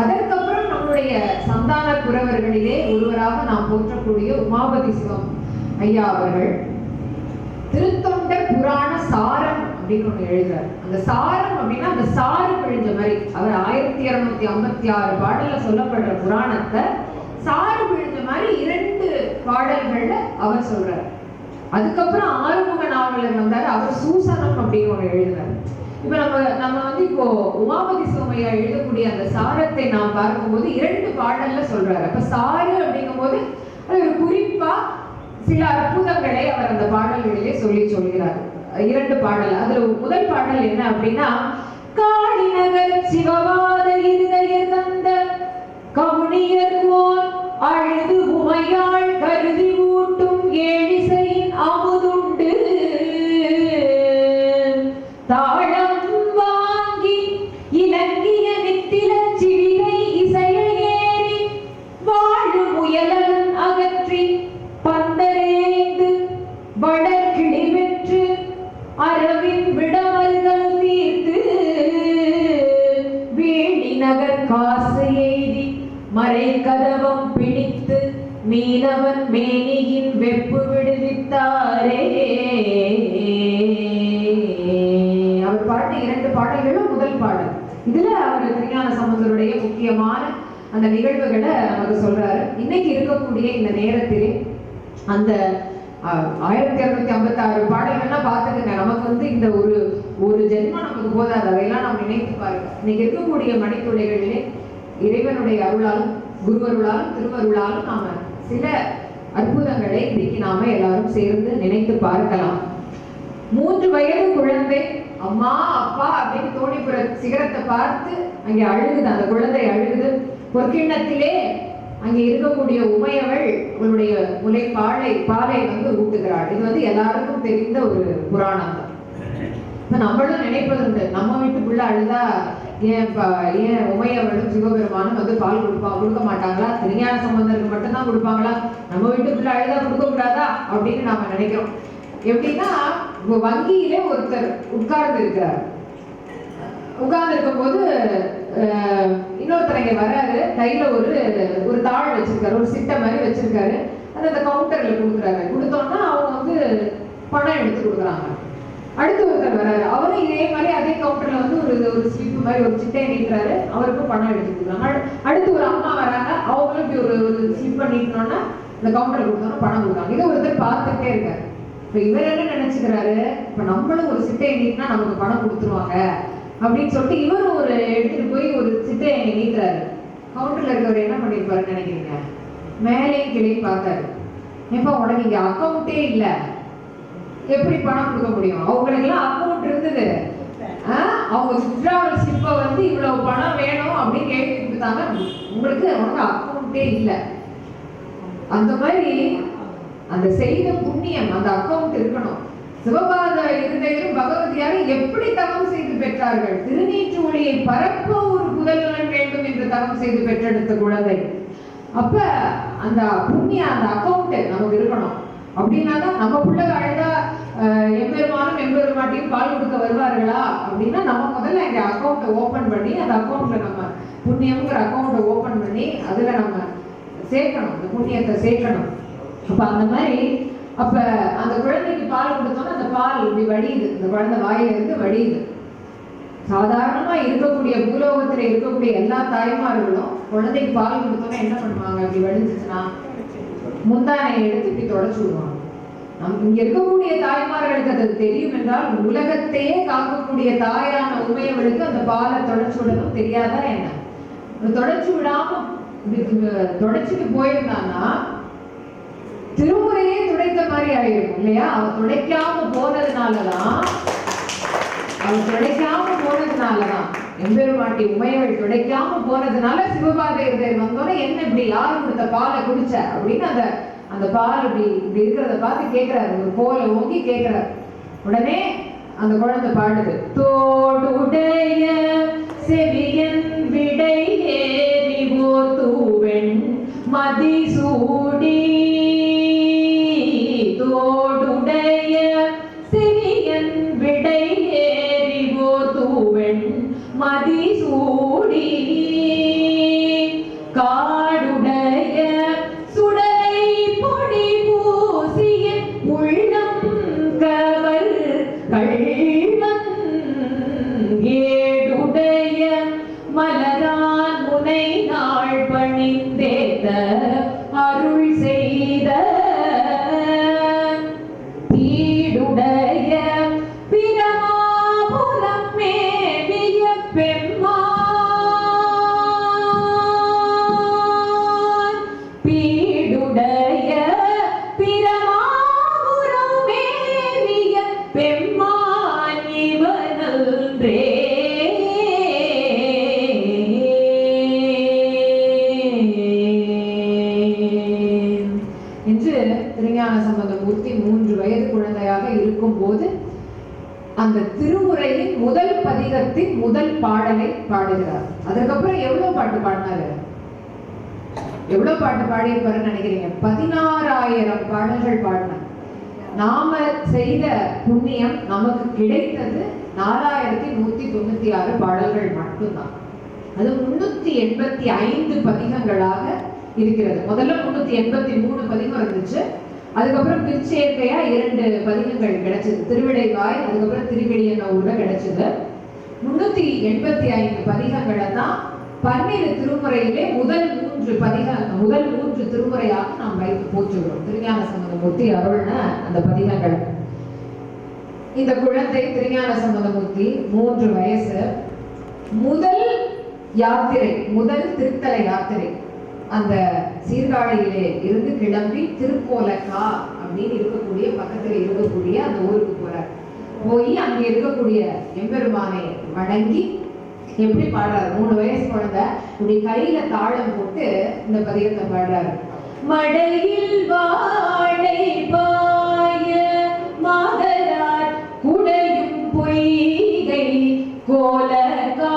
அதற்கப்புறம் நம்முடைய சந்தான குரவர்களிலே ஒருவராக நாம் போற்றக்கூடிய உமாபதி சிவம் ஐயா அவர்கள் திருத்தொண்டர் புராண சாரம் அப்படின்னு ஒண்ணு எழுதுறார். அந்த சாரம் அப்படின்னா அந்த சாறு பிழிஞ்ச மாதிரி. அவர் 1256 பாடல்ல சொல்லப்படுற புராணத்தை சாறு பிழிஞ்ச மாதிரி 2 பாடல்கள்ல அவர் சொல்றார். அதுக்கப்புறம் ஆறுமுக நாவலர் வந்தாரு, அவர் சூசனம் அப்படின்னு ஒண்ணு எழுதுறாரு. இப்ப நம்ம வந்து இப்போ உமாபதி சிவமையா எழுதக்கூடிய அந்த சாரத்தை நாம் பார்க்கும்போது 2 பாடல்ல சொல்றாரு. அப்ப சாறு அப்படிங்கும் போது அது ஒரு குறிப்பா சில அற்புதங்களை அவர் அந்த பாடல்களிலே சொல்கிறார். 2 பாடல். அதுல முதல் பாடல் என்ன அப்படின்னா, காளிநகர் சிவபாத இருதயர் தந்த கவுனியர் போல் அழுது உமையாள் கருதி ஊட்டும் ஏழிசையின் அமுதுண்டு தாழம் வாங்கி இலங்கிய நித்தில சிவிகை இசையை ஏறி வாழு முயலன் அகற்றி பந்தரேந்து வடக்கிளி வெற்று அரவின் விடமல்கள் தீர்த்து வேணி நகர் காசு எய்தி மறை கதவம் பிடித்து மீனவன் மேனியின் வெப்பு விடுவித்தாரே. அவர் பாடின 2 பாடல்களும் முதல் பாடல். இதுல அவர் திருஞான சம்பந்தருடைய முக்கியமான அந்த நிகழ்வுகளை நமக்கு சொல்றாரு. இன்னைக்கு இருக்கக்கூடிய இந்த நேரத்திலே அந்த 1256 பாடல்கள்லாம் பார்த்துக்கங்க. நமக்கு வந்து இந்த ஒரு ஜென்மம் நமக்கு போதாது, அதையெல்லாம் நம்ம நினைத்து பாருங்க. இன்னைக்கு இருக்கக்கூடிய மணித்துளைகளிலே இறைவனுடைய அருளாலும் குருவருளாலும் திருவருளாலும் நாம சில அற்புதங்களை இன்னைக்கு நாம எல்லாரும் சேர்ந்து நினைத்து பார்க்கலாம். 3 வயது குழந்தை அம்மா அப்பா அப்படின்னு தோணிப்புற சிகரத்தை பார்த்து அங்கே அழுகுது. அந்த குழந்தை அழுகுது. பொற்கிண்ணத்திலே அங்கே இருக்கக்கூடிய உமையவள் அவளுடைய பாலை வந்து ஊட்டுகிறாள். இது வந்து எல்லாருக்கும் தெரிந்த ஒரு புராணம் தான். இப்ப நம்மளும் நினைப்பதுண்டு, நம்ம வீட்டுக்குள்ள அழுதா ஏன் உமையவளும் சிவபெருமானும் வந்து பால் கொடுக்க மாட்டாங்களா? திருஞான சம்பந்தருக்கு மட்டும்தான் கொடுப்பாங்களா? நம்ம வீட்டுக்குள்ள அழுதா கொடுக்க கூடாதா அப்படின்னு நாம நினைக்கிறோம். எப்படின்னா, வங்கியிலே ஒருத்தர் உட்கார்ந்து இருக்கிறார். உட்கார்ந்து இருக்கும் போது இன்னொருத்தர் இங்க வர்றாரு. கையில ஒரு தாள் வச்சிருக்காரு, ஒரு சிட்டை மாதிரி வச்சிருக்காரு. அது அந்த கவுண்டர்ல கொடுக்குறாரு. கொடுத்தோம்னா அவங்க வந்து பணம் எடுத்து கொடுக்குறாங்க. அடுத்து ஒருத்தர் வர்றாரு. அவரும் இதே மாதிரி அதே கவுண்டர்ல வந்து ஒரு ஸ்லிப் மாதிரி ஒரு சிட்டையை நீட்டுறாரு. அவருக்கும் பணம் எடுத்து கொடுக்குறாங்க. அடுத்து ஒரு அம்மா வராங்க. அவங்களும் இப்படி ஒரு ஸ்லிப்பை நீட்டினோன்னா இந்த கவுண்டர்ல கொடுத்தோம்னா பணம் கொடுக்குறாங்க. இதை ஒருத்தர் பார்த்துட்டே இருக்காரு. இப்ப இவர் என்ன நினைச்சுக்கிறாரு, இப்ப நம்மளும் ஒரு சிட்டையை நீட்டினா நமக்கு பணம் கொடுத்துருவாங்க அப்படின்னு சொல்லிட்டு இவரும் எடுத்துட்டு போய் ஒரு சிட்டையை நீட்டுறாரு. கவுண்டர்ல இருக்கவர் என்ன பண்ணிருப்பாருன்னு நினைக்கிறீங்க? மேலேயும் கீழே பார்த்தாரு. இப்ப உனக்கு இங்க அக்கௌண்டே இல்ல, எப்படி பணம் கொடுக்க முடியும்? அவங்களுக்கு எல்லாம் அக்கௌண்ட் இருந்தது. அவங்க வித்ட்ராவல் ஸ்லிப்பை வந்து இவ்வளவு பணம் வேணும் அப்படின்னு கேட்டு கொடுத்தாங்க. உங்களுக்கு உனக்கு அக்கௌண்டே இல்ல. அந்த மாதிரி அந்த செய்த புண்ணியம், அந்த அக்கௌண்ட் இருக்கணும். சிவபாத இருதயரும் பகவதியாரும் எப்படி தவம் செய்து பெற்றார்கள்? திருநீற்று ஒளியை பரப்ப ஒரு புதல்வன் வேண்டும் என்று தவம் செய்து பெற்றெடுத்த குழந்தை. அப்ப அந்த புண்ணியம், அந்த அக்கௌண்ட் நமக்கு இருக்கணும். அப்படின்னாதான் நம்ம பிள்ளை அழுதா எம்பெருமானும் எம்பெருமாட்டியும் பால் கொடுக்க வருவார்களா அப்படின்னா நம்ம முதல்ல எங்க அக்கௌண்ட்டை ஓபன் பண்ணி அந்த அக்கௌண்ட்ல நம்ம புண்ணியம்ங்கிற அக்கௌண்ட்டை ஓபன் பண்ணி அதுல நம்ம சேர்க்கணும், அந்த புண்ணியத்தை சேர்க்கணும். அப்ப அந்த மாதிரி அப்ப அந்த குழந்தைக்கு பால் கொடுத்தோம்னா அந்த பால் இப்படி வடியுது, அந்த குழந்தை வாயில இருந்து வடியுது. சாதாரணமா இருக்கக்கூடிய பூலோகத்துல இருக்கக்கூடிய எல்லா தாய்மார்களும் குழந்தைக்கு பால் கொடுத்தோம்னா என்ன பண்ணுவாங்க? இப்படி வடிஞ்சிச்சுன்னா முந்தானையை எடுத்து இப்படி தொடச்சு விடுவாங்க. நமக்கு இங்க இருக்கக்கூடிய தாய்மார்களுக்கு அது தெரியும் என்றால், உலகத்தையே காக்கக்கூடிய தாயான உமையவளுக்கு அந்த பாலை தொடச்சு விடணும் தெரியாதா என்ன? தொடச்சு விடாம தொடச்சுட்டு போயிருந்தான்னா திருமுறையே துடைத்த மாதிரி ஆயிடும் இல்லையா? அவ துடைக்காம போனதுனாலதான் எம்பெருமாட்டி உமையவள் துடைக்காம போனதுனால சிவபாத இருதயர் வந்தோட என்ன இப்படி யாரு கொடுத்த பாலை குடிச்ச அப்படின்னு அந்த பால் இப்படி இருக்கிறத பார்த்து கேட்கிறாரு. ஒரு போல ஓங்கி கேட்கிறாரு. உடனே அந்த குழந்தை பாடுது. தோடுடைய செவியன் விடை ஏறி தூவெண் மதிசூடி, தோடுடைய செவியன் விடை ஏறி தூவெண் மதிசூடி, காடுடைய சுடலை பொடி பூசிய உள்ளம் கவர் கள்வன், ஏடுடைய மலரான் முனை நாள் பணிந்தேத்த அருள் செய்த, பீடுடைய பிரமாபுரம் மேவிய பெம்மான், பீடுடைய பிரமாபுரம் மேவிய பெம்மான் இவனன்றே என்று திருஞான சம்பந்தமூர்த்தி 3 வயது குழந்தையாக இருக்கும் போது அந்த திருமுறையின் முதல் பதிகத்தின் முதல் பாடலை பாடுகிறார். அதுக்கப்புறம் எவ்வளவு பாட்டு பாடினாரு? எவ்வளவு பாட்டு பாடியிருப்பாருன்னு நினைக்கிறீங்க? 16,000 பாடல்கள் பாடினார். நாம செய்த புண்ணியம் நமக்கு கிடைத்தது 4,196 பாடல்கள் மட்டும்தான். அது 385 பதிகங்களாக இருக்கிறது. முதல்ல 383 பதிகம் இருந்துச்சு. அதுக்கப்புறம் பிற்சேர்க்கையா 2 பதிகங்கள் கிடைச்சது. திருவிடைவாய், அதுக்கப்புறம் திருவெளியனூர்ல கிடைச்சது. 385 பதிகங்களை தான் பன்னிரு திருமுறையிலே முதல் 3 திருமுறையாக நாம் வைத்து போற்றுகிறோம். திருஞான சம்பந்தமூர்த்தி அருள்ன அந்த பதிகங்கள். இந்த குழந்தை திருஞான சம்பந்தமூர்த்தி 3 வயசு. முதல் யாத்திரை, முதல் திருத்தல யாத்திரை அந்த சீர்காழியிலே இருந்து கிளம்பி திருக்கோலக்கா அப்படின்னு இருக்கக்கூடிய பக்கத்துல இருக்கக்கூடிய அந்த ஊருக்கு போறார். போய் அங்க இருக்கக்கூடிய எம்பெருமானை வணங்கி எப்படி பாடுறாரு? 3 வயசு குழந்தை இப்படி கையில தாளம் போட்டு இந்த பதிகத்தை பாடுறாரு. மடையில் வாழை பாய மாதரார் குடையும் பொய்கை கோலக்கா,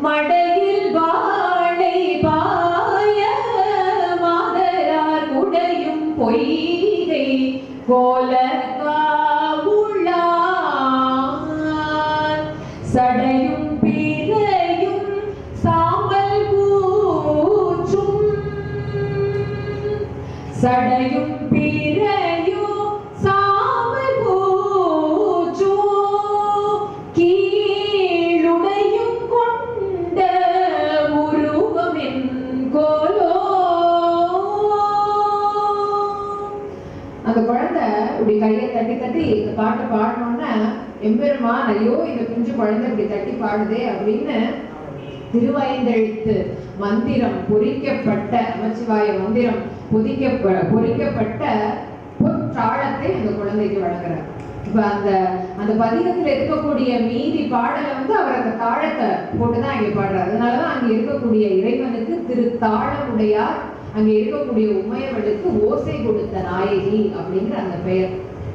மடையில் வாழை பாய மாதரார் குடையும் பொய்கை கோலக்கா, சடையும் பிறையும் சாம்பல் பூச்சும், சடையும் பிறையும் சாம்பல் பூச்சும், கீழுடையும் கொண்ட உருவமென் கோலோ. அந்த குழந்தை இப்படி கையை தட்டி தட்டி இந்த பாட்டை பாடணும்னா எம்பெருமான் ஐயோ இந்த குஞ்சு குழந்தை இப்படி தட்டி பாடுதே அப்படின்னு திருவைந்தெழுத்து மந்திரம் பொறிக்கப்பட்ட நமச்சிவாய மந்திரம் பொறிக்கப்பட்ட பொற்றாளத்தை அந்த குழந்தைக்கு வழங்குறார். இப்ப அந்த பதிகத்துல இருக்கக்கூடிய மீதி பாடலை அவர் அந்த தாளத்தை போட்டுதான் அங்கே பாடுறாரு. அதனாலதான் அங்க இருக்கக்கூடிய இறைவனுக்கு திருத்தாளமுடையார், அங்க இருக்கக்கூடிய உமையவளுக்கு ஓசை கொடுத்த நாயகி அப்படிங்கிற அந்த பெயர்.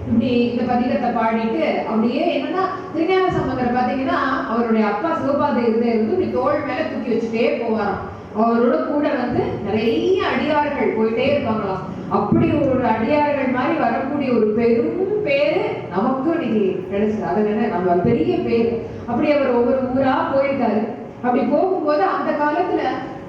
இப்படி இந்த பதிகத்தை பாடிட்டு அப்படியே என்னன்னா திருஞான சம்பந்தர் பாத்தீங்கன்னா அவருடைய அப்பா சிவபாத இருந்தே இப்படி தோள் மேல தூக்கி வச்சுட்டே போவாராம். அவரோட கூட நிறைய அடியார்கள் போயிட்டே இருப்பாங்களாம். அப்படி ஒரு அடியார்கள் மாதிரி வரக்கூடிய ஒரு பெரும் பேரு நமக்கு இன்னைக்கு கிடைச்சது. அது என்ன நம்ம பெரிய பேர். அப்படி அவர் ஒவ்வொரு ஊரா போயிருக்காரு. அப்படி போகும்போது அந்த காலத்துல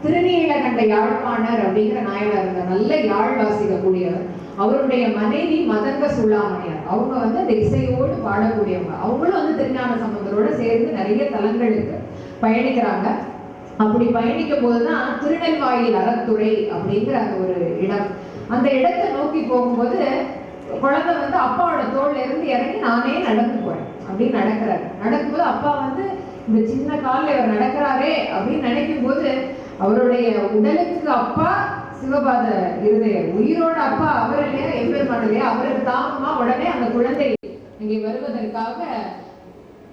திருநீலகண்ட யாழ்ப்பாணர் அப்படிங்கிற நாயனார் இருந்தார். நல்ல யாழ் வாசிக்கக்கூடியவர். அவருடைய மனைவி மதங்க சுள்ளாமணியார். அவங்க அந்த இசையோடு பாடக்கூடியவங்க. அவங்களும் திருஞான சம்பந்தரோட சேர்ந்து நிறைய தலங்களுக்கு பயணிக்கிறாங்க. அப்படி பயணிக்கும் போதுதான் திருநெல்வாயில் அறத்துறை அப்படிங்கிற அந்த ஒரு இடம். அந்த இடத்தை நோக்கி போகும்போது குழந்தை அப்பாவோட தோல்ல இருந்து இறங்கி நானே நடந்து போறேன் அப்படின்னு நடக்கிறாரு. நடக்கும்போது அப்பா இந்த சின்ன காலில் இவர் நடக்கிறாரே அப்படின்னு நினைக்கும் போது அவருடைய உடலுக்கு அப்பா சிவபாத இருதயர், உயிரோட அப்பா அவர் இல்லையா, எம்பெருமான் இல்லையா, அவருக்கு தாமமா உடனே அந்த குழந்தை இங்கே வருவதற்காக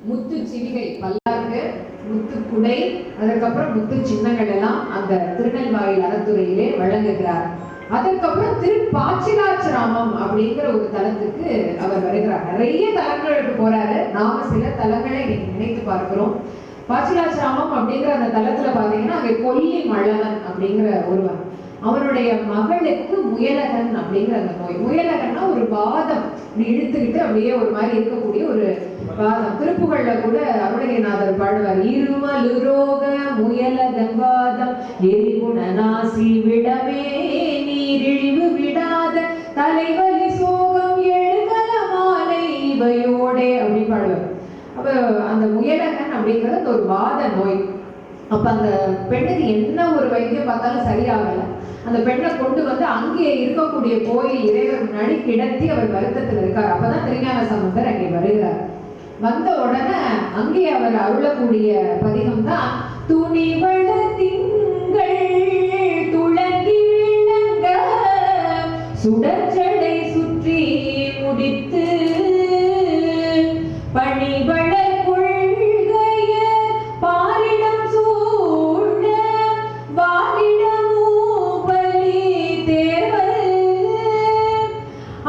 முத்து சிவிகை பல்லாக்கு, முத்து குடை, அதற்கப்புறம் முத்து சின்னங்கள் எல்லாம் அந்த திருநெல்வாயில் அறத்துறையிலே வழங்குகிறார். அதற்கப்புறம் திருப்பாச்சிலாச்சிராமம் அப்படிங்கிற ஒரு தலத்துக்கு அவர் வருகிறார். நிறைய தலங்களுக்கு போறாரு. நாம சில தலங்களை நினைத்து பார்க்கிறோம். பாச்சிலாச்சிராமம் அப்படிங்கிற அந்த தலத்துல பாத்தீங்கன்னா அங்கே கொல்லி மழவன் அப்படிங்கிற ஒருவன், அவனுடைய மகளுக்கு முயலகன் அப்படிங்கிற அந்த நோய். முயலகன்னா ஒரு வாதம் இழுத்துக்கிட்டு அப்படியே ஒரு மாதிரி இருக்கக்கூடிய ஒரு வாதம். திருப்புகள்ல கூட அருணகிரிநாதர் பாடுவார், இருமலுரோக முயலகன் வாதம் எரிகுணநாசி விடவே நீரிழிவு விடாத தலைவலி சோகம் எழுகல மாலை இவையோடே அப்படின்னு பாடுவார். அப்ப அந்த முயலகன் அப்படிங்கிறது அந்த ஒரு வாத நோய். அப்ப அந்த பெண்ணுக்கு என்ன ஒரு வைத்தியம் பார்த்தாலும் சரியாகல. அந்த பெண்ணை கொண்டு அங்கே இருக்கக்கூடிய கோயில் இறைவர் முன்னாடி கிடத்தி அவர் வருத்தத்தில் இருக்கார். அப்பதான் திருஞான சம்பந்தர் அங்கே வருகிறார். வந்த உடனே அங்கே அவர் அருளக்கூடிய பதிகம் தான் துணிவள திங்கள் துளங்கி விளங்க சுடச்சடை சுற்றி முடித்து பணிவள கொள்கைய பாரிடம் சூழ வாரிடமூபலி தேவர்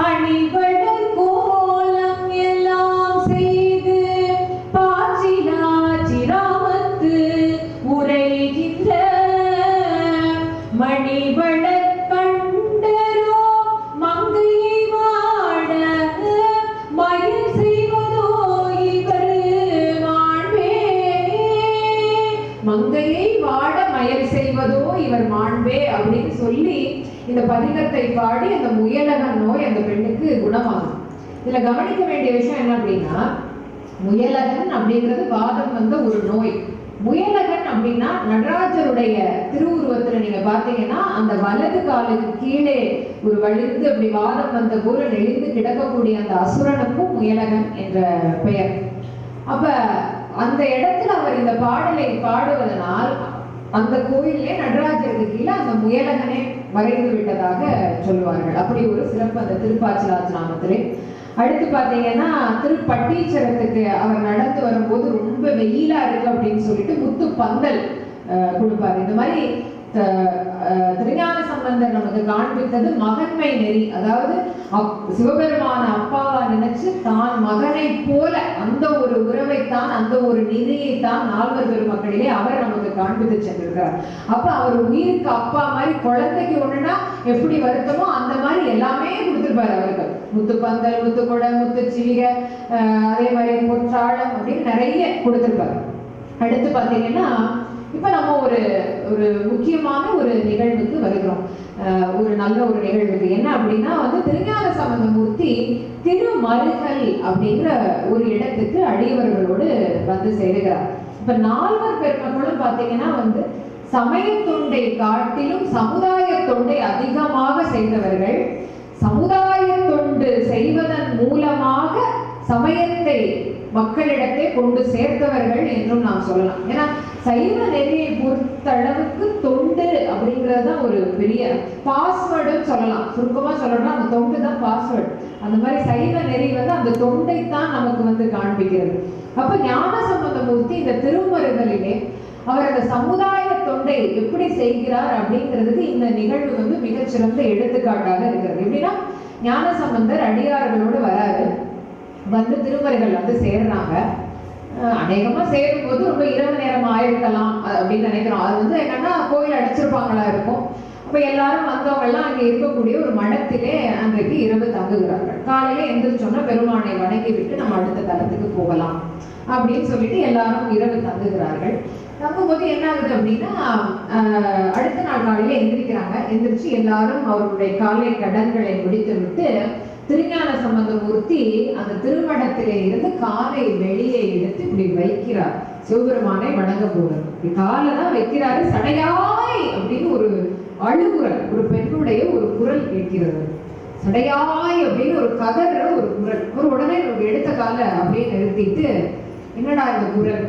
அணிவள கோலம் எல்லாம் செய்து பாச்சிலாச்சிராமத்து உரைகின்ற மணிவள கண்டரோ மங்கையை வாட மயில் செய்வதோ இவர் மாண்பே, மங்கையை வாட மயல் செய்வதோ இவர் மாண்பே அப்படின்னு சொல்லி இந்த பதிகத்தை பாடி அந்த முயலகன் நோய் அந்த பெண்ணுக்கு குணமாகும். இதுல கவனிக்க வேண்டிய விஷயம் என்ன அப்படின்னா, முயலகன் அப்படிங்கிறது வாதம் ஒரு நோய். முயலகன் அப்படின்னா நடராஜருடைய திருவுருவத்துல நீங்க பாத்தீங்கன்னா அந்த வலது காலுக்கு கீழே ஒரு வலிந்து அப்படி வாதம் வந்த போல நெளிந்து கிடக்கக்கூடிய அந்த அசுரனுக்கும் முயலகன் என்ற பெயர். அப்ப அந்த இடத்துல அவர் இந்த பாடலை பாடுவதனால் அந்த கோயிலே நடராஜருக்கு கீழே அந்த முயலகனே மறைந்து விட்டதாக சொல்லுவார்கள். அப்படி ஒரு சிறப்பு அந்த திருப்பாச்சிலாச்சிராமத்திலே. அடுத்து பாத்தீங்கன்னா திருப்பட்டீச்சரத்துக்கு அவர் நடந்து வரும்போது ரொம்ப வெயிலா இருக்கு அப்படின்னு சொல்லிட்டு முத்து பந்தல் கொடுப்பாரு. இந்த மாதிரி திருஞான சம்பந்தர் நமக்கு காண்பித்தது மகன்மை நெறி. அதாவது சிவபெருமான அப்பாவா நினைச்சு தான் மகனை போல அந்த ஒரு உறவைத்தான் அந்த ஒரு நெறியைத்தான் நால்வர் பெருமக்களிலே அவர் நமக்கு காண்பித்து சென்றிருக்கிறார். அப்ப அவர் உயிருக்கு அப்பா மாதிரி குழந்தைக்கு ஒண்ணுன்னா எப்படி வருத்தமோ அந்த மாதிரி எல்லாமே கொடுத்திருப்பாரு அவருக்கு. முத்து பந்தல், முத்து கொடை, முத்து சிவிகை, அதே மாதிரி பொற்றாளம் அப்படின்னு நிறைய கொடுத்திருப்பாரு. அடுத்து பாத்தீங்கன்னா இப்ப நம்ம ஒரு ஒரு முக்கியமான ஒரு நிகழ்வுக்கு வருகிறோம். ஒரு நல்ல ஒரு நிகழ்வுக்கு என்ன அப்படின்னா திருஞான சம்பந்தமூர்த்தி திருமருகல் அப்படிங்கிற ஒரு இடத்துக்கு அடியவர்களோடு சேருகிறார். இப்ப நால்வர் பெருமக்களும் பாத்தீங்கன்னா சமய தொண்டை காட்டிலும் சமுதாய தொண்டை அதிகமாக செய்தவர்கள். சமுதாய தொண்டு செய்வதன் மூலமாக சமயத்தை மக்களிடத்தை கொண்டு சேர்த்தவர்கள் என்றும் நாம் சொல்லலாம். ஏன்னா சைவ நெறியை பொறுத்தளவுக்கு தொண்டு அப்படிங்கிறது தான் ஒரு பெரிய பாஸ்வேர்டுன்னு சொல்லலாம். சுருக்கமா சொல்லணும்னா அந்த தொண்டு தான் பாஸ்வேர்டு. அந்த மாதிரி சைவ நெறி வந்து அந்த தொண்டை தான் நமக்கு வந்து காண்பிக்கிறது. அப்ப ஞானசம்பந்தமூர்த்தி இந்த திருமருகலிலே அவர் அந்த சமுதாய தொண்டை எப்படி செய்கிறார் அப்படிங்கிறதுக்கு இந்த நிகழ்வு வந்து மிகச்சிறந்த எடுத்துக்காட்டாக இருக்கிறது. எப்படின்னா ஞானசம்பந்தர் அடியார்களோடு வராரு, வந்து திருமருகல் வந்து சேர்றாங்க. அநேகமா சேரும் போது ரொம்ப இரவு நேரம் ஆயிருக்கலாம் அப்படின்னு நினைக்கிறோம். அது வந்து என்னன்னா கோயில் அடிச்சிருப்பாங்களா இருக்கும். அப்ப எல்லாரும் வந்தவங்க எல்லாம் அங்க இருக்கக்கூடிய ஒரு மடத்திலே அன்றைக்கு இரவு தங்குகிறார்கள். காலையில எந்திரிச்சோன்னா பெருமானை வணங்கி விட்டு நம்ம அடுத்த தலத்துக்கு போகலாம் அப்படின்னு சொல்லிட்டு எல்லாரும் இரவு தங்குகிறார்கள். தங்கும்போது என்ன ஆகுது அப்படின்னா அடுத்த நாள் காலையில எந்திரிக்கிறாங்க. எந்திரிச்சு எல்லாரும் அவருடைய காலை கடன்களை முடித்து விட்டு திருஞான சம்பந்தமூர்த்தி அந்த திருமணத்திலே இருந்து காலை வெளியே எடுத்து இப்படி வைக்கிறார். சிவபெருமானை வணங்க போறார். காலை தான் வைக்கிறாரு. சடையாய் அப்படின்னு ஒரு அழுகுரல், ஒரு பெண்ணுடைய ஒரு குரல் கேட்கிறது. சடையாய் அப்படின்னு ஒரு கதற ஒரு குரல். ஒரு உடனே எடுத்த காலை அப்படியே நிறுத்திட்டு என்னடா இந்த குரல்?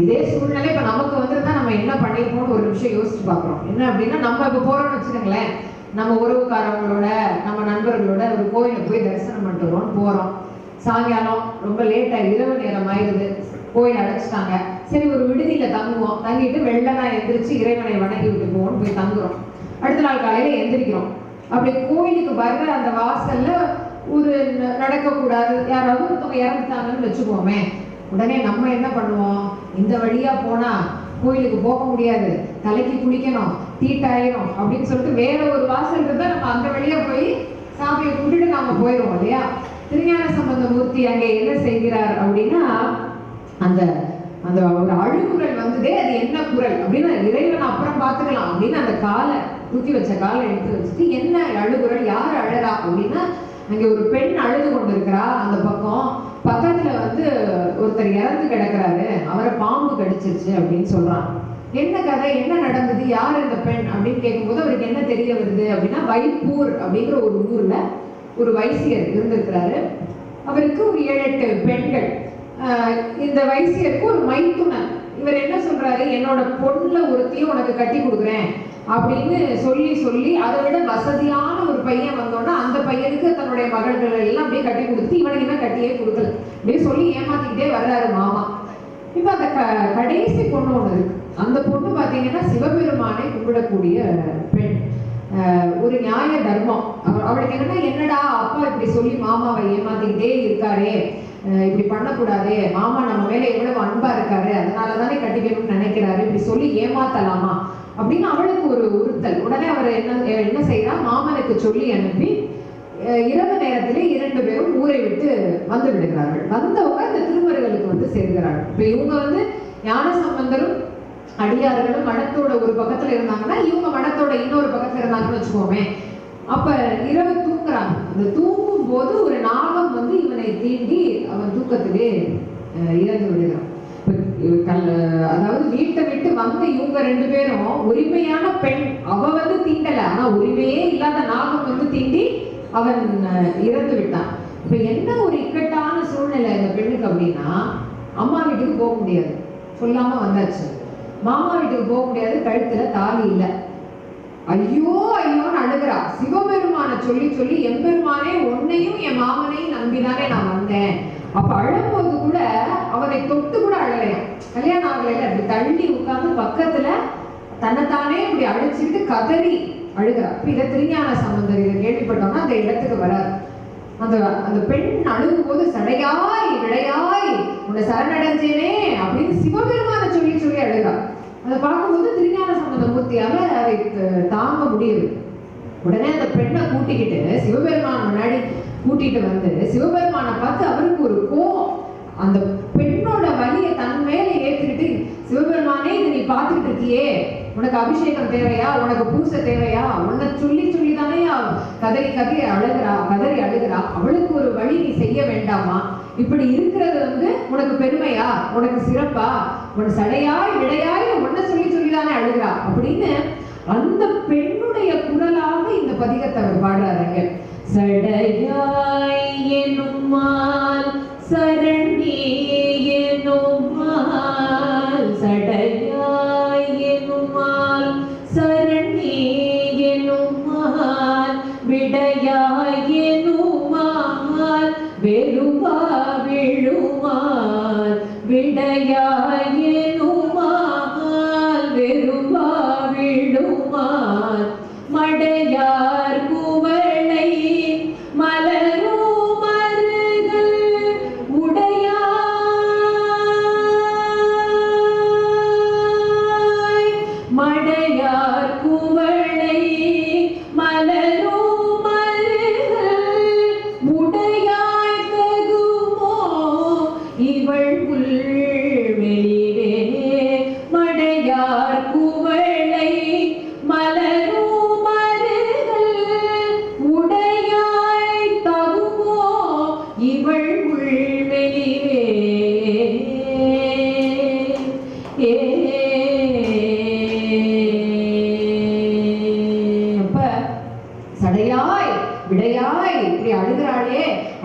இதே சூழ்நிலை இப்ப நமக்கு வந்துருந்தா நம்ம என்ன பண்ணிருப்போம்னு ஒரு நிமிஷம் யோசிச்சு பாக்குறோம். என்ன அப்படின்னா நம்ம இப்ப போறோம்னு வச்சுக்கோங்களேன், நம்ம உறவுக்காரங்களோட நம்ம நண்பர்களோட ஒரு கோயிலுக்கு போய் தரிசனம் பண்ணிட்டு வரோம். போறோம், சாயங்காலம் ரொம்ப லேட்டா இரவு நேரம் ஆயிடுது, கோயில் அடைச்சிட்டாங்க. சரி ஒரு விடுதியில தங்குவோம். தங்கிட்டு வெள்ளனா எந்திரிச்சு இறைவனை வணங்கி விட்டு போவோம்னு போய் தங்குறோம். அடுத்த நாள் காலையில எந்திரிக்கிறோம். அப்படி கோயிலுக்கு வர்ற அந்த வாசல்ல ஒரு நடக்கக்கூடாது, யாராவது ஒருத்தவங்க இறந்துட்டாங்கன்னு வச்சுக்கோமே, உடனே நம்ம என்ன பண்ணுவோம்? இந்த வழியா போனா கோயிலுக்கு போக முடியாது, தலைக்கு குளிக்கணும், தீட்டாயிரும் அப்படின்னு சொல்லிட்டு வேற ஒரு வாசல் இருந்தா நம்ம அந்த வழியா போய் சாமியை கும்பிட்டு நாம போயிடுவோம் இல்லையா? திருஞான சம்பந்தமூர்த்தி அங்கே என்ன செய்கிறார் அப்படின்னா அந்த அந்த ஒரு அழுகுரல் வந்ததே, அது என்ன குரல் அப்படின்னா இறைவன் அப்புறம் பார்த்துக்கலாம் அப்படின்னு அந்த காலை தூக்கி வச்ச காலை எடுத்து வச்சுட்டு என்ன அழுகுரல், யார் அழறா அப்படின்னா அங்கே ஒரு பெண் அழுது கொண்டிருக்கிறா. அந்த பக்கம் பக்கத்துல வந்து ஒருத்தர் இறந்து கிடக்குறாரு, அவரை பாம்பு கடிச்சிருச்சு அப்படின்னு சொல்றான். என்ன கதை, என்ன நடந்தது, யார் இந்த பெண் அப்படின்னு கேட்கும்போது அவருக்கு என்ன தெரிய வருது அப்படின்னா வைப்பூர் அப்படிங்கிற ஒரு ஊர்ல ஒரு வைசியர் இருந்திருக்கிறாரு. அவருக்கு ஒரு 7-8 பெண்கள். இந்த வைசியருக்கு ஒரு மைத்துனன். இவர் என்ன சொல்றாரு, என்னோட பொண்ணுல ஒருத்தையும் உனக்கு கட்டி கொடுக்குறேன் அப்படின்னு சொல்லி சொல்லி அதை விட வசதியான ஒரு பையன் வந்தோன்னா அந்த பையனுக்கு தன்னுடைய மகள்கள் எல்லாம் அப்படியே கட்டி கொடுத்து இவனுக்கு என்ன கட்டியே கொடுக்கல அப்படியே சொல்லி ஏமாத்திக்கிட்டே வர்றாரு மாமா. இப்ப அந்த கடைசி பொண்ணு ஒண்ணு இருக்கு. அந்த பொண்ணு பாத்தீங்கன்னா சிவபெருமானை கும்பிடக்கூடிய பெண். ஒரு நியாய தர்மம். அவளுக்கு என்னடா அப்பா இப்படி சொல்லி மாமாவை ஏமாத்திக்கிட்டே இருக்காரே, இப்படி பண்ணக்கூடாது, மாமா நம்ம மேல எவ்வளவு அன்பா இருக்காரு, அதனாலதானே கட்டிக்கணும்னு நினைக்கிறாரு, இப்படி சொல்லி ஏமாத்தலாமா அப்படின்னு அவளுக்கு ஒரு உறுத்தல். உடனே அவர் என்ன செய்யறா, மாமனுக்கு சொல்லி அனுப்பி இரவு நேரத்திலே 2 பேரும் ஊரை விட்டு வந்து விடுகிறார்கள். வந்தவங்க இந்த திருமருகலுக்கு வந்து சேர்கிறார்கள். இப்ப இவங்க வந்து ஞானசம்பந்தரும் அடியார்களும் மடத்தோட ஒரு பக்கத்துல இருந்தாங்கன்னா இவங்க மடத்தோட இன்னொரு பக்கத்துல இருந்தாங்கன்னு வச்சுக்கோமே. அப்ப இரவு தூங்குறாங்க. அந்த தூங்கும் போது ஒரு நாகம் வந்து இவனை தீண்டி அவன் தூக்கத்திலே இறந்து விடுகிறான். அதாவது வீட்டை விட்டு வந்து இவங்க 2 பேரும் உரிமையான பெண், அவ வந்து தீண்டல, ஆனா உரிமையே இல்லாத நாகம் வந்து தீண்டி அவன் இறந்து விட்டான். இப்ப என்ன ஒரு இக்கட்டான சூழ்நிலை இந்த பெண்ணுக்கு அப்படின்னா, அம்மா வீட்டுக்கு போக முடியாது, சொல்லாம வந்தாச்சு. மாமா வீட்டுக்கு போக முடியாது, கழுத்துல தாலி இல்லை. ஐயோ ஐயோன்னு அழுகிறா. சிவபெருமான சொல்லி சொல்லி எம்பெருமானே உன்னையும் என் மாமனையும் நம்பிதானே நான் வந்தேன். அப்ப அழும்போது கூட அவனை தொட்டு கூட அழலையாம். கல்யாணம் ஆகலையில அப்படி தள்ளி உட்கார்ந்து பக்கத்துல தன்னைத்தானே இப்படி அழிச்சுட்டு கதறி அழுகிறா. இதை திருஞான சம்பந்தர் இதை கேள்விப்பட்டோம்னா அந்த இடத்துக்கு வராது. அந்த அந்த பெண் அழுகும் போது சடையாய் விடையாய் உன்னை சரணடைஞ்சேனே அப்படின்னு சிவபெருமான சொல்லி சொல்லி அழுகிறா. அதை பார்க்கும்போது திருஞான சம்பந்தமூர்த்தியால அதை தாங்க முடியுது. உடனே அந்த பெண்ணை கூட்டிக்கிட்டு சிவபெருமான் முன்னாடி கூட்டிட்டு வந்து சிவபெருமானை பார்த்து அவருக்கு ஒரு கோவம். அந்த பெண்ணோட வலியை தன் மேல ஏத்துக்கிட்டு, சிவபெருமானே இது நீ பார்த்துக்கிட்டு இருக்கியே, உனக்கு அபிஷேகம் தேவையா, உனக்கு பூசை தேவையா, உன்னை சொல்லி சொல்லிதானே கதறி அழுகிறா, அவளுக்கு ஒரு வழி நீ செய்ய வேண்டாமா? இப்படி இருக்கிறது வந்து உனக்கு பெருமையா, உனக்கு சிறப்பா, உன் சடையாய் விடையாய் உன்னை சொல்லி சொல்லிதானே அழுகிறா அப்படின்னு அந்த பெண்ணுடைய குரலாக இந்த பதிகத்தை அவர் பாடுறாருங்க. சடையாய் எனுமால் சரணே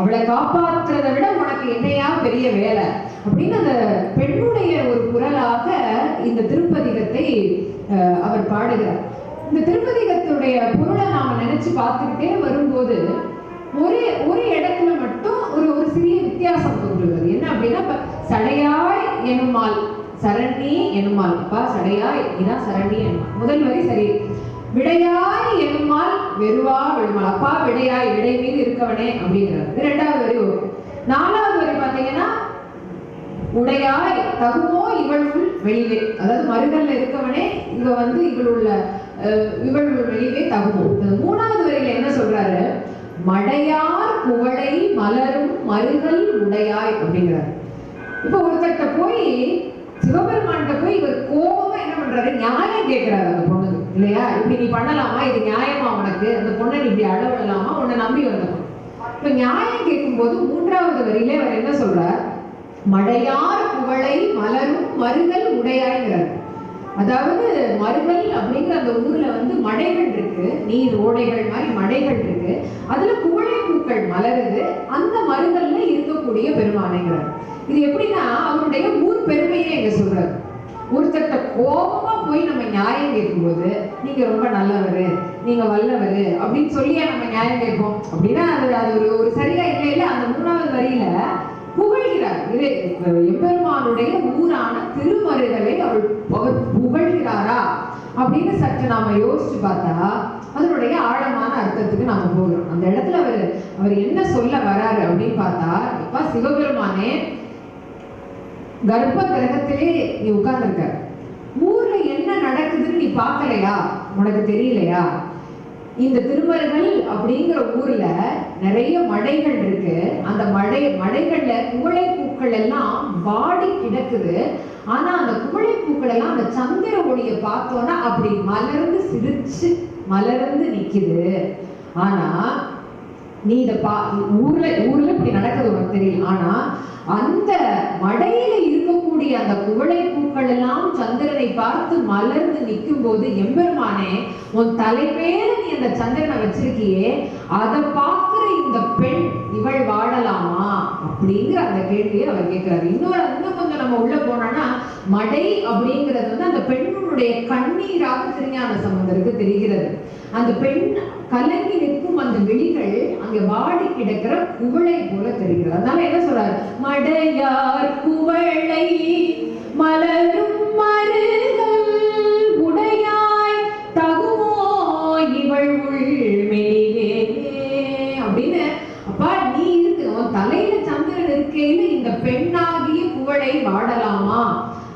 அவளை காப்பாற்றுறதை விட உனக்கு என்னையா பெரிய வேலை அப்படின்னு அந்த பெண்ணுடைய ஒரு குரலாக இந்த திருப்பதிகத்தை அவர் பாடுகிறார். இந்த திருப்பதிகத்துடைய பொருளை நாம நினைச்சு பார்த்துக்கிட்டே வரும்போது ஒரு இடத்துல மட்டும் ஒரு சிறிய வித்தியாசம் தோன்றுகிறது. என்ன அப்படின்னா, சடையாய் எனுமால் சரணி எனுமால், அப்பா சடையாய் இதான் சரணி எனுமால், முதல் வரி சரி. விடையாய் எனுமால் வெறுவா விழுமால், அப்பா விடையாய் விடை மீது இருக்கவனே அப்படிங்கிறார். இது ரெண்டாவது வரி வரும். நாலாவது வரி பாத்தீங்கன்னா, உடையாய் தகுமோ இவளுள் வெளிவே, அதாவது மருகல்ல இருக்கவனே இங்க வந்து இவள் வெளிவே தகுமோ. மூணாவது வரையில என்ன சொல்றாரு, மடையார் குவளை மலரும் மருகல் உடையாய் அப்படிங்கிறார். இப்ப ஒருத்தட்ட போய் சிவபெருமான்கிட்ட போய் இவர் கோபமா என்ன பண்றாரு, நியாயம் கேட்கிறாரு அந்த பொண்ணுக்கு இல்லையா, இப்படி நீ பண்ணலாமா, இது நியாயமா உனக்கு, அந்த பொண்ணை நீ இப்படி அளவிடலாமா, உன்னை நம்பி வந்தவன். இப்ப நியாயம் கேட்கும் போது மூன்றாவது வரியிலே அவர் என்ன சொல்றார், மடையார் குவளை மலரும் மருகல் உடையாய்ங்கிறார். அதாவது மருகல் அப்படிங்கிற அந்த ஊர்ல வந்து மடைகள் இருக்கு, நீர் ஓடைகள் மாதிரி மடைகள் இருக்கு, அதுல குவளை பூக்கள் மலருது, அந்த மருகல்ல இருக்கக்கூடிய பெருமானைங்கிறார். இது எப்படின்னா அவருடைய ஊர் பெருமையே இங்க சொல்றாரு. ஒருத்தட்ட கோபமா போய் நம்ம நியாயம் கேட்கும்போது, நீங்க ரொம்ப நல்லவரு, நீங்க வல்லவரு அப்படின்னு சொல்லியா நம்ம நியாயம் கேட்போம் அப்படின்னா அது ஒரு சரியா இல்லை. அந்த மூணாவது வரியில புகழ்கிறார். இது எம்பெருமானுடைய ஊரான திருமருகலை அவர் புகழ்கிறாரா அப்படின்னு சற்று நாம யோசிச்சு பார்த்தா அதனுடைய ஆழமான அர்த்தத்துக்கு நாம போகிறோம். அந்த இடத்துல அவர் என்ன சொல்ல வராரு அப்படின்னு பார்த்தா, இப்ப சிவபெருமானே கர்ப்ப கிரகத்திலே நீ உட்கார்ந்துருக்க, ஊர்ல என்ன நடக்குதுன்னு நீ பார்க்கலையா, உனக்கு தெரியலையா? இந்த திருமருகல் அப்படிங்கிற ஊர்ல நிறைய மடைகள் இருக்கு, அந்த மடைகள்ல குவளை பூக்கள் எல்லாம் வாடி கிடக்குது. ஆனா அந்த குவளை பூக்கள் எல்லாம் அந்த சந்திர ஒளியை பார்த்தோன்னா அப்படி மலர்ந்து சிரிச்சு மலர்ந்து நிக்குது. ஆனா நீ இத ஊர்ல இப்படி நடக்குது உனக்கு தெரியும். ஆனா அந்த மடையில இருக்கக்கூடிய அந்த குவளை பூக்கள் எல்லாம் சந்திரனை பார்த்து மலர்ந்து நிற்கும் போது, எம்பெருமானே உன் தலைமையில நீ அந்த சந்திரனை வச்சிருக்கியே, அதை பார்க்கிற இந்த பெண் இவள் வாழலாமா அப்படிங்கிற அந்த கேள்வியை அவர் கேட்கிறாரு. இன்னும் கொஞ்சம் நம்ம உள்ள போனோம்னா, மடை அப்படிங்கிறது வந்து அந்த பெண்ணுடைய கண்ணீராக திருஞான சம்பந்தருக்கு தெரிகிறது. அந்த பெண் கலங்கி நிற்கும் அந்த வெளிகள் அங்க வாடி கிடக்கிற குவளை போல தெரிகிறது. அதனால என்ன சொல்றாரு, மடையார் குவளை மலரும் மருகல் உடையாய் தகுமோ இவள் உள்மெலிவே அப்படின்னு. அப்பா நீ இருக்கு, உன் தலையில சந்திரன் இருக்கையில இந்த பெண்ணாகிய குவளை வாடலாமா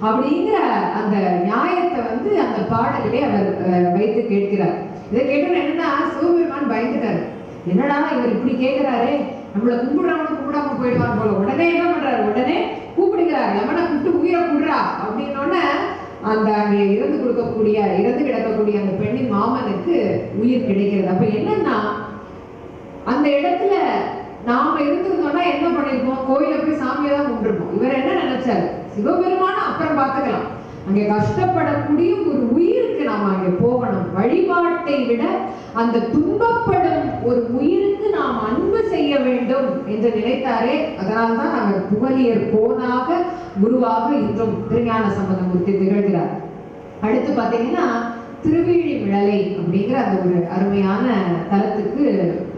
அப்படிங்கிற அந்த நியாயத்தை வந்து அந்த பாடலிலே அவர் வைத்து கேட்கிறார். இதை கேட்டது என்னன்னா, சிவபெருமான் பயந்துட்டாரு. என்னடா இவர் இப்படி கேட்கிறாரே, நம்மளை கும்பிடுறவனும் கும்பிடாம போயிடுவான் போல. உடனே என்ன பண்றாரு, உடனே கூப்பிடுகிறார், எவனை கூப்பிட்டு உயிரை கூடுறா அப்படின்னோடனே அந்த அங்கே இறந்து கிடக்கக்கூடிய அந்த பெண்ணின் மாமனுக்கு உயிர் கிடைக்கிறது. அப்ப என்னன்னா, அந்த இடத்துல நாம இருந்திருந்தோம்னா என்ன பண்ணிருப்போம், கோயில போய் சாமியை தான் கும்பிட்டுருப்போம். இவர் என்ன நினைச்சாரு, சிவபெருமான அப்புறம் பார்த்துக்கலாம், அங்கே கஷ்டப்படக்கூடிய ஒரு உயிருக்கு நாம அங்கே போகணும். வழிபாட்டை விட அந்த துன்பப்படும் ஒரு உயிருக்கு நாம் அன்பு செய்ய வேண்டும் என்று நினைத்தாரே. அதனால்தான் அவர் புகழியர் போனாக குருவாக இன்றும் திருஞான சம்பந்தமூர்த்தி திகழ்கிறார். அடுத்து பாத்தீங்கன்னா, திருவேழிமிழலை அப்படிங்கிற அந்த ஒரு அருமையான தலத்துக்கு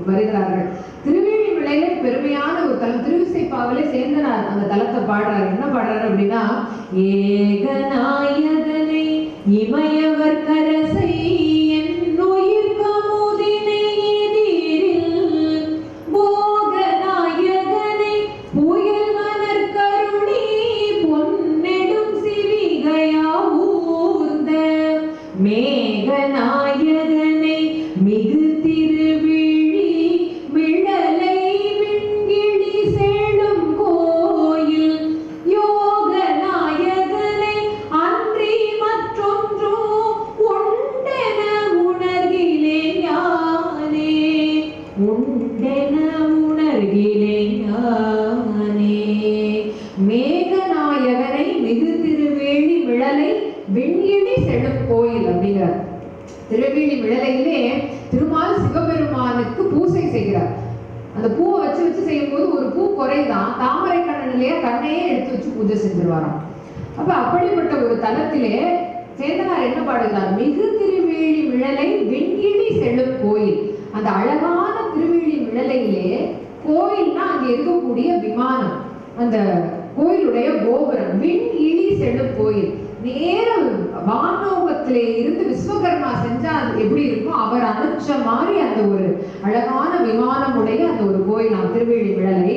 வருகிறார்கள். திருவேழிமிழலை பெருமையான ஒரு தலம். திருவிசைப்பாவிலே சேர்ந்தனார் அந்த தலத்தை பாடுறாரு. என்ன பாடுறாரு அப்படின்னா, ஏகநாயகனை இமயவர் கரசை என்னுயிர் கமுதினை எதிரில் போகநாயகனை புயல் மலர் கருணி பொன்னெடும் சிவிகையா ஊர்ந்த மேகநாயகனை மிகு திருவிழி மிழலை விண்கிழி செழும் கோயில் யோகநாயகனை அன்றி மற்றொன்றோ உண்டென உணர்கிலேன் யானே, உண்டென உணர்கிலேன் யானே. மேகநாயகனை மிகு திருவேழி மிழலை விண்கிழி செழும் கோயில் அப்படிங்கிறார். திருவேழி மிழலையிலே திருமால் சிவபெருமானுக்கு பூசை செய்கிறார். அந்த பூவை வச்சு வச்சு செய்யும்போது ஒரு பூ குறைதான், தாமரை கண்ணனிலேயே கண்ணையே எடுத்து வச்சு பூஜை செஞ்சிருவாராம். அப்ப அப்படிப்பட்ட ஒரு தலத்திலே சேந்தனார் என்ன பாடுகிறார்? மிகு திருவேழி மிழலை வெண்கிழி செல்லும் கோயில். அந்த அழகான திருவேழி மிழலையிலே கோயில்னா அங்க இருக்கக்கூடிய விமானம், அந்த கோயிலுடைய கோபுரம், விண் இழி செல்லும் கோயில். நேர வானோகத்திலே இருந்து விஸ்வகர்மா செஞ்சா எப்படி இருக்கும், அவர் அனுச்ச மாதிரி அந்த ஒரு அழகான விமானம் உடைய அந்த ஒரு கோயில் திருவேழி மிழலை.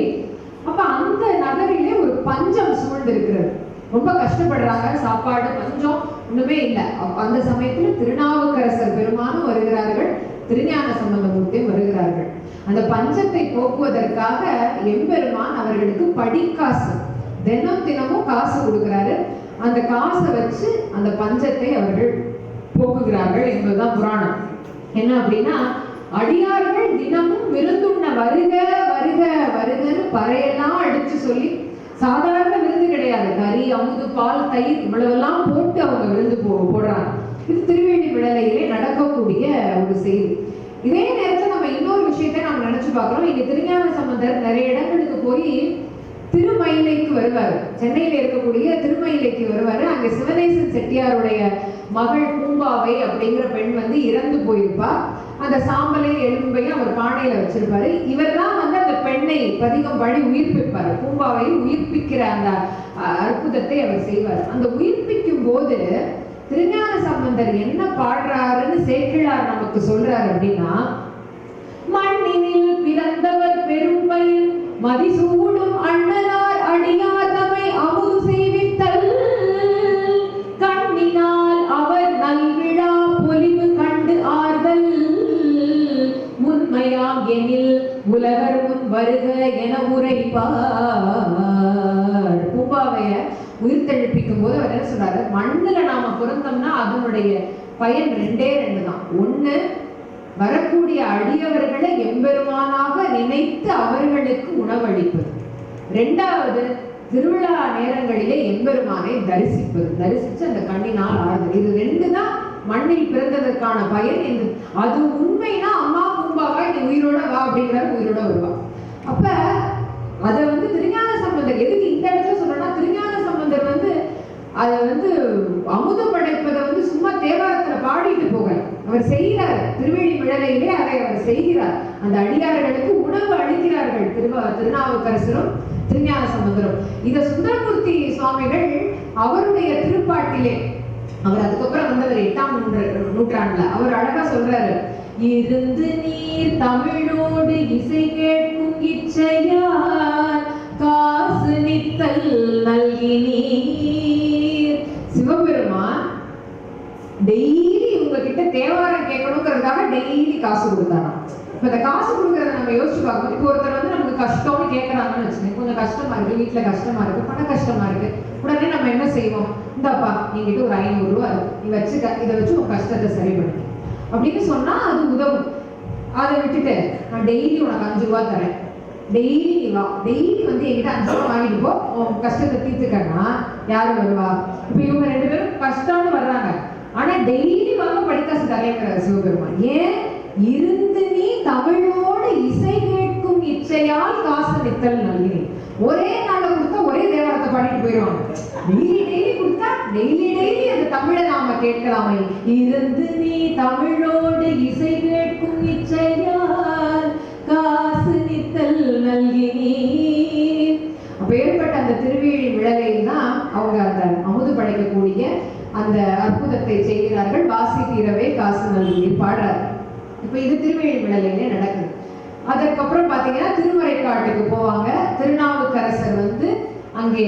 அப்ப அந்த நகரிலே ஒரு பஞ்சம் சூழ்ந்து இருக்கிறது, ரொம்ப கஷ்டப்படுறாங்க, சாப்பாடு பஞ்சம் ஒண்ணுமே இல்லை. அந்த சமயத்துல திருநாவுக்கரசர் பெருமானும் வருகிறார்கள், திருஞான சம்பந்தமூர்த்தியும் வருகிறார்கள். அந்த பஞ்சத்தை போக்குவதற்காக எம்பெருமான் அவர்களுக்கு படிக்காசு, தினமும் காசு கொடுக்கிறாரு. அந்த காசை வச்சு அந்த பஞ்சத்தை அவர்கள் போக்குகிறார்கள் என்பதுதான் புராணம். என்ன அப்படின்னா, அடியார்கள் தினமும் விருந்துண்ண வருக வருக வருகன்னு பறையெல்லாம் அடிச்சு சொல்லி, சாதாரண விருந்து கிடையாது, கறி அமுது பால் தயிர் இவ்வளவெல்லாம் போட்டு அவங்க விருந்து போடுறாங்க. இது திருவேணி மிழலையிலே நடக்கக்கூடிய ஒரு செய்தி. இதே நேரத்தில் நம்ம இன்னொரு விஷயத்தை நம்ம நினைச்சு பார்க்கிறோம். இங்க திருஞான சம்பந்தர் நிறைய இடங்களுக்கு போய் திருமயிலைக்கு வருவார், சென்னையில இருக்கக்கூடிய திருமயிலைக்கு வருவாரு. அங்க சிவனேசன் செட்டியாருடைய மகள் பூம்பாவை அப்படிங்கிற பெண் இறந்து போயிருப்பா. அந்த சாம்பலை எலும்பையும் அவர் பானையில வச்சிருப்பாரு. இவர்தான் அந்த பெண்ணை பதிகம் பாடி உயிர்ப்பிப்பாரு, பூம்பாவை உயிர்ப்பிக்கிற அந்த அற்புதத்தை அவர் செய்வார். அந்த உயிர்ப்பிக்கும் போது திருஞான சம்பந்தர் என்ன பாடுறாருன்னு சேக்கிழார் நமக்கு சொல்றாரு அப்படின்னா, மண்ணினில் பிறந்தவர் பெரும்பயில் மதிசூடும் அண்ணலார் அடியார் தம்மை அமுது செய்வித்தல், கண்ணினால் அவர் நல்விழா பொலிவு கண்டு ஆர்தல், முன்மையாம் எனில் உலகர் முன் வருக என உரைப்பார். பூம்பாவைய உயிர்த்தெழுப்பிக்கும் போது அவர் என்ன சொல்றாரு, மண்ணுல நாம பிறந்தோம்னா அதனுடைய பயன் ரெண்டே தான். ஒண்ணு, வரக்கூடிய அடியவர்களை எம்பெருமானாக நினைத்து அவர்களுக்கு உணவளிப்பது. இரண்டாவது, திருவிழா நேரங்களிலே எம்பெருமானை தரிசிப்பது, தரிசிச்சு அந்த கண்ணினால் ஆறுதல். இது ரெண்டு தான் மண்ணில் பிறந்ததற்கான பயன். அது உண்மைனா அம்மா பூம்பாவா நீ உயிரோட வா அப்படிங்கிறாரு, உயிரோட வருவா. அப்ப அதை திருஞான சம்பந்தர் எதுக்கு இந்த இடத்துல சொல்றேன்னா, திருஞான சம்பந்தர் அதை அமுத படைப்பதை சும்மா தேவாரத்துல பாடிட்டு போக அவர் செய்கிறார். திருவேணி மிழலையிலே அதை அவர் செய்கிறார். அந்த அடியார்களுக்கு உணவு அளிக்கிறார்கள் திருநாவுக்கரசரும் திருஞான சம்பந்தரும். இத சுந்தரமூர்த்தி சுவாமிகள் அவருடைய திருப்பாட்டிலே, அவர் அதுக்கப்புறம் வந்தவர் 8ஆம் நூற்றாண்டுல, அவர் அழகா சொல்றாரு, இருந்து நீர் தமிழோடு இசை கேட்கும் இச்சையார் காசு நித்தல் நல்கி நீர். சிவபெருமான் டெய்லி உங்ககிட்ட தேவாரம் கேட்கணுங்கிறதுக்காக டெய்லி காசு கொடுத்தாராம். இப்ப இந்த காசு கொடுக்கறத நம்ம யோசிச்சு பார்க்கணும். இப்போ ஒருத்தர் நமக்கு கஷ்டம்னு கேட்கறாங்கன்னு வச்சுக்கோங்க, கொஞ்சம் கஷ்டமா இருக்கு, வீட்டுல கஷ்டமா இருக்கு, பண கஷ்டமா இருக்கு. உடனே நம்ம என்ன செய்வோம், இந்தாப்பா நீங்கிட்ட ஒரு 500 ரூபா இருக்கு, நீ வச்சுக்க, இதை வச்சு உன் கஷ்டத்தை சரி பண்ணி அப்படின்னு சொன்னா அது உதவும். அதை விட்டுட்டு நான் டெய்லி உனக்கு 5 ரூபா தரேன், டெய்லி நீ வா, டெய்லி என்கிட்ட 5 ரூபா வாங்கிட்டு போ, உன் கஷ்டத்தை தீர்த்துக்கன்னா யாரு வருவா? இப்ப இவங்க 2 பேரும் கஷ்டம்னு வர்றாங்க, ஆனா டெய்லி படிக்காசு தரேங்கிறார் சிவபெருமான். ஏன்? இருந்து நீ தமிழோடு இசை கேட்கும் இச்சையால் காசு நித்தல் நல்கி. ஒரே நாள கொடுத்தா ஒரே தேவாரத்தை பாடிட்டு போயிடுவாங்க. டெய்லி கொடுத்தா டெய்லி அந்த தமிழை நாம கேட்கலாமே. இருந்து நீ தமிழோடு இசை கேட்கும் இச்சையால் காசு நித்தல் நல்கி. அப்பேற்பட்ட அந்த திருவேழி மிழலையில் தான் அவங்க அந்த அமுது படைக்கக்கூடிய அந்த அற்புதத்தை செய்கிறார்கள். வாசி தீரவே காசு நல்கி பாடுறாரு. இப்ப இது திருவேழி மிழலையிலே நடக்குது. அதற்கப்புறம் பாத்தீங்கன்னா திருமறைக்காட்டுக்கு போவாங்க. திருநாவுக்கரசர் அங்கே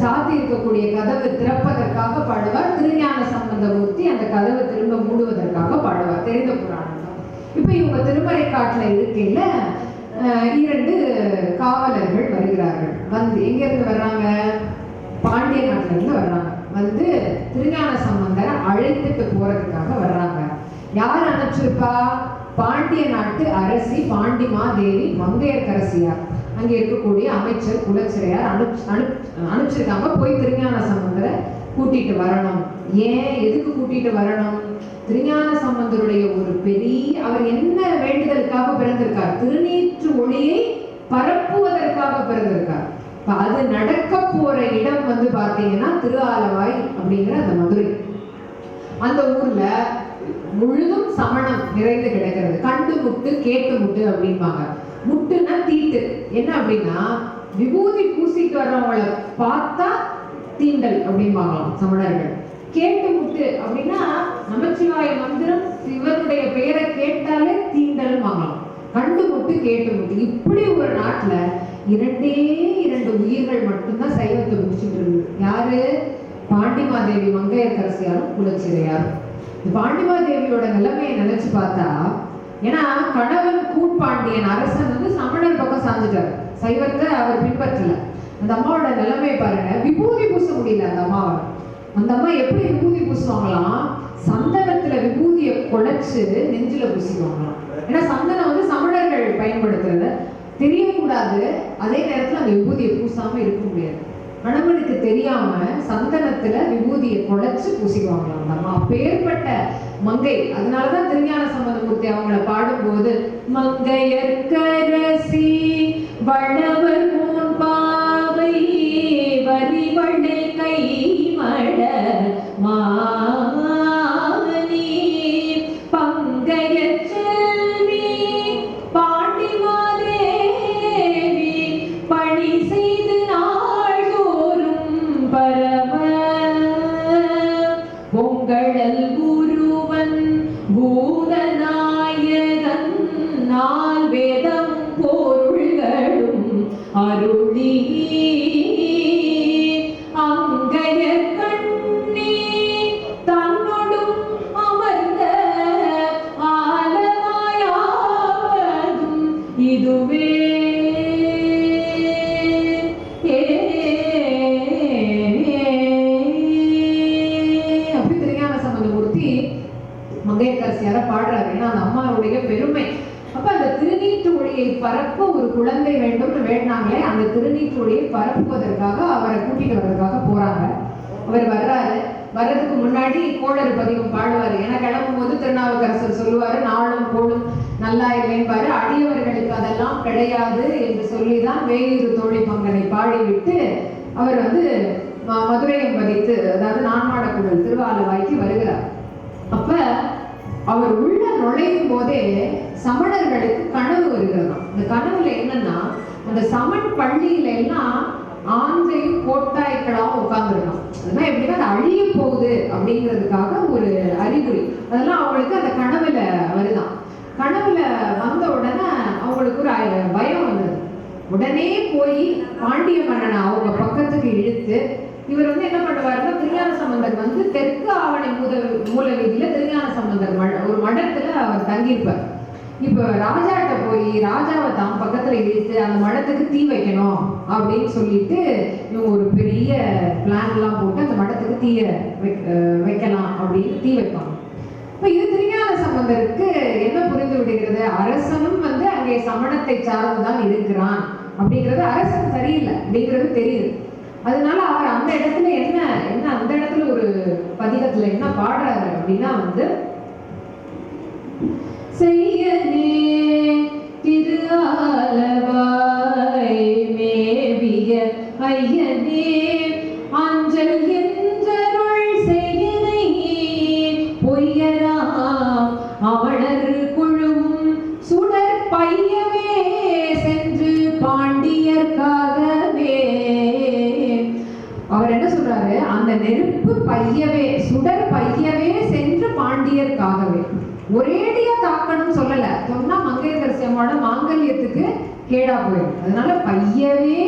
சாத்தி இருக்கக்கூடிய கதவு திறப்பதற்காக பாடுவார். திருஞான சம்பந்தமூர்த்தி அந்த கதவை திரும்ப மூடுவதற்காக பாடுவார். தெரிந்த புராணம் தான். இப்ப இவங்க திருமறைக்காட்டுல இருக்கையில 2 காவலர்கள் வருகிறார்கள். எங்க இருந்து வர்றாங்க? பாண்டிய நாட்டுல இருந்து வர்றாங்க. திருஞான சம்பந்தரை அழைத்துட்டு போறதுக்காக வர்றாங்க. யார் அனுப்பிச்சிருப்பா? பாண்டிய நாட்டு அரசி பாண்டிமாதேவி மங்கையர்க்கரசியார், அங்க இருக்கக்கூடிய அமைச்சர் குலச்சிறையார் அனுப்பிச்சிருக்காங்க. போய் திருஞான சம்பந்தரை கூட்டிட்டு வரணும். ஏன், எதுக்கு கூட்டிட்டு வரணும்? திருஞான சம்பந்தருடைய ஒரு பெரிய, அவர் என்ன வேண்டுதலுக்காக பிறந்திருக்கார்? திருநீற்று ஒளியை பரப்புவதற்காக பிறந்திருக்கார். அது நடக்க போற இடம் வந்து பாத்தீங்கன்னா திருஆலவாய் அப்படிங்கிற அந்த மதுரை. அந்த ஊர்ல முழுதும் சமணம் நிறைந்து கிடக்கிறது. கண்டு முட்டு கேட்டு முட்டு அப்படிம்பாங்க. முட்டுன்னா தீட்டு. என்ன அப்படின்னா விபூதி பூசிட்டு வர்றவங்கள பார்த்தா தீண்டல் அப்படிம்பாங்களாம் சமணர்கள். கேட்டு முட்டு அப்படின்னா நமச்சிவாய மந்திரம் சிவனுடைய பெயரை கேட்டாலே தீண்டல் வாங்கலாம். கண்டு முட்டு கேட்டு முட்டு. இப்படி ஒரு நாட்டுல 2 உயிர்கள் மட்டும்தான் சைவத்தை முடிச்சுட்டு இருக்கு. யாரு? பாண்டிமாதேவி மங்கையர்க்கரசியாரும் குலச்சிறையாரும். பாண்டிமாதேவியோட நிலைமையை நினைச்சு பார்த்தா, ஏன்னா கணவன் கூட்பாண்டியன் அரசன் வந்து சமணர் பக்கம் சாஞ்சிட்டாரு, சைவத்தை அவர் பின்பற்றல. அந்த அம்மாவோட நிலைமையை பாருங்க. விபூதி பூச முடியல அந்த அம்மாவை. அந்த அம்மா எப்படி விபூதி பூசுவாங்களாம்? சந்தனத்துல விபூதியை குழைச்சு நெஞ்சில பூசிக்குவாங்களாம். ஏன்னா சந்தனம் வந்து சமணர்கள் பயன்படுத்துறது தெரியக்கூடாது, அதே நேரத்துல அந்த விபூதியை பூசாம இருக்க முடியாது. கணவனுக்கு தெரியாம சந்தனத்துல விபூதியை குழைச்சு பூசிக்குவாங்களாம் அந்த அம்மா. அப்பேற்பட்ட மங்கை. அதனாலதான் திருஞான சம்பந்தமூர்த்தி அவங்கள பாடும்போது மங்கையர்க்கரசி வளவர் முன் பாவை வரிவளை கை மட மானி பங்கைய செல்வி பாண்டிமாதேவி பணி செய்து நாள்தோறும் பரவ பொங்கழல் குருவன் பூதநாயகன் நால் வேதம் பொருள்களும் அருளி அங்கைய கண்ணி தன்னொடும் அமர்ந்த ஆலமாயாவதும் இதுவே. அப்படி திருஞான சம்பந்தமூர்த்தி மங்கையர்க்கரசியார பாடுறாரு. ஏன்னா அந்த அம்மாவுடைய பெருமை. அப்ப அந்த திருநீற்று ஒளியை பரப்ப ஒரு குழந்தை வேண்டும்னு வேண்டாங்களே, அந்த திருநீற்று ஒளியை பரப்புவதற்காக அவரை கூட்டிட்டு வர்றதுக்காக போறாங்க. அவர் வர்றாரு. வர்றதுக்கு முன்னாடி கோளறு பதிகம் பாடுவாரு. ஏன்னா கிளம்பும் போது திருநாவுக்கரசர் சொல்லுவாரு, நாளும் கோளும் நல்லா இல்லைன்னு. அடியவர்களுக்கு அதெல்லாம் கிடையாது என்று சொல்லிதான் வேயிறு தோழி பங்கனை பாடிவிட்டு அவர் வந்து மதுரையம் பதித்து, அதாவது நான்மாடக்குழல் திருவாலவாய்க்கு வருகிறார். அப்ப அவர் உள்ள நுழையும் போதே சமணர்களுக்கு கனவு வருகிறதாம். இந்த கனவுல என்னன்னா, அந்த சமண் பள்ளியில எல்லாம் ஆந்தையும் கோட்டாய்க்களாவும் உட்கார்ந்துருக்கான். அதெல்லாம் எப்படின்னா அது அழிய போகுது அப்படிங்கிறதுக்காக ஒரு அறிகுறி. அதெல்லாம் அவங்களுக்கு அந்த கனவுல வருதான். கனவுல வந்த உடனே அவங்களுக்கு ஒரு பயம் வந்தது. உடனே போய் பாண்டிய மன்னனை அவங்க பக்கத்துக்கு இழுத்து, இவர் வந்து என்ன பண்ணுவாருன்னா, திருஞான சம்பந்தர் வந்து தெற்கு ஆவணி மூல வீதியில திருஞான சம்பந்தர் ஒரு மடத்துல அவர் தங்கியிருப்பார். இப்ப ராஜாட்ட போய் ராஜாவை தான் பக்கத்துல இழுத்து அந்த மடத்துக்கு தீ வைக்கணும் அப்படின்னு சொல்லிட்டு இவங்க ஒரு பெரிய பிளான் எல்லாம் போட்டு அந்த மடத்துக்கு தீய வைக்கலாம் அப்படின்னு தீ வைப்பாங்க. இப்ப இது திருஞான சம்பந்தருக்கு என்ன புரிந்து விடுகிறது? அரசனும் வந்து அங்கே சமணத்தை சார்ந்துதான் இருக்கிறான் அப்படிங்கிறது, அரசன் சரியில்லை அப்படிங்கிறது தெரியுது. அதனால அவர் அந்த இடத்துல என்ன அந்த இடத்துல ஒரு பதிகத்துல என்ன பாடுறாரு அப்படின்னா வந்து, செய்யனே திரு ஆலவாய் மேவிய ஐயனே அஞ்சல் என்றருள் செய்யனை பொய்யராம் அவனர் குழுவும் சுடர் பையவே சென்று பாண்டியர்க்காகவே. அவர் என்ன சொல்றாரு? அந்த நெருப்பு பையவே, சுடர் பையவே சென்று பாண்டியர்க்காகவே. ஒரேடியா தாக்கணும் சொல்லல, சொன்னா மங்கையர்க்கரசி அம்மாவோட மாங்கல்யத்துக்கு கேடா போயிடும். அதனால பையவே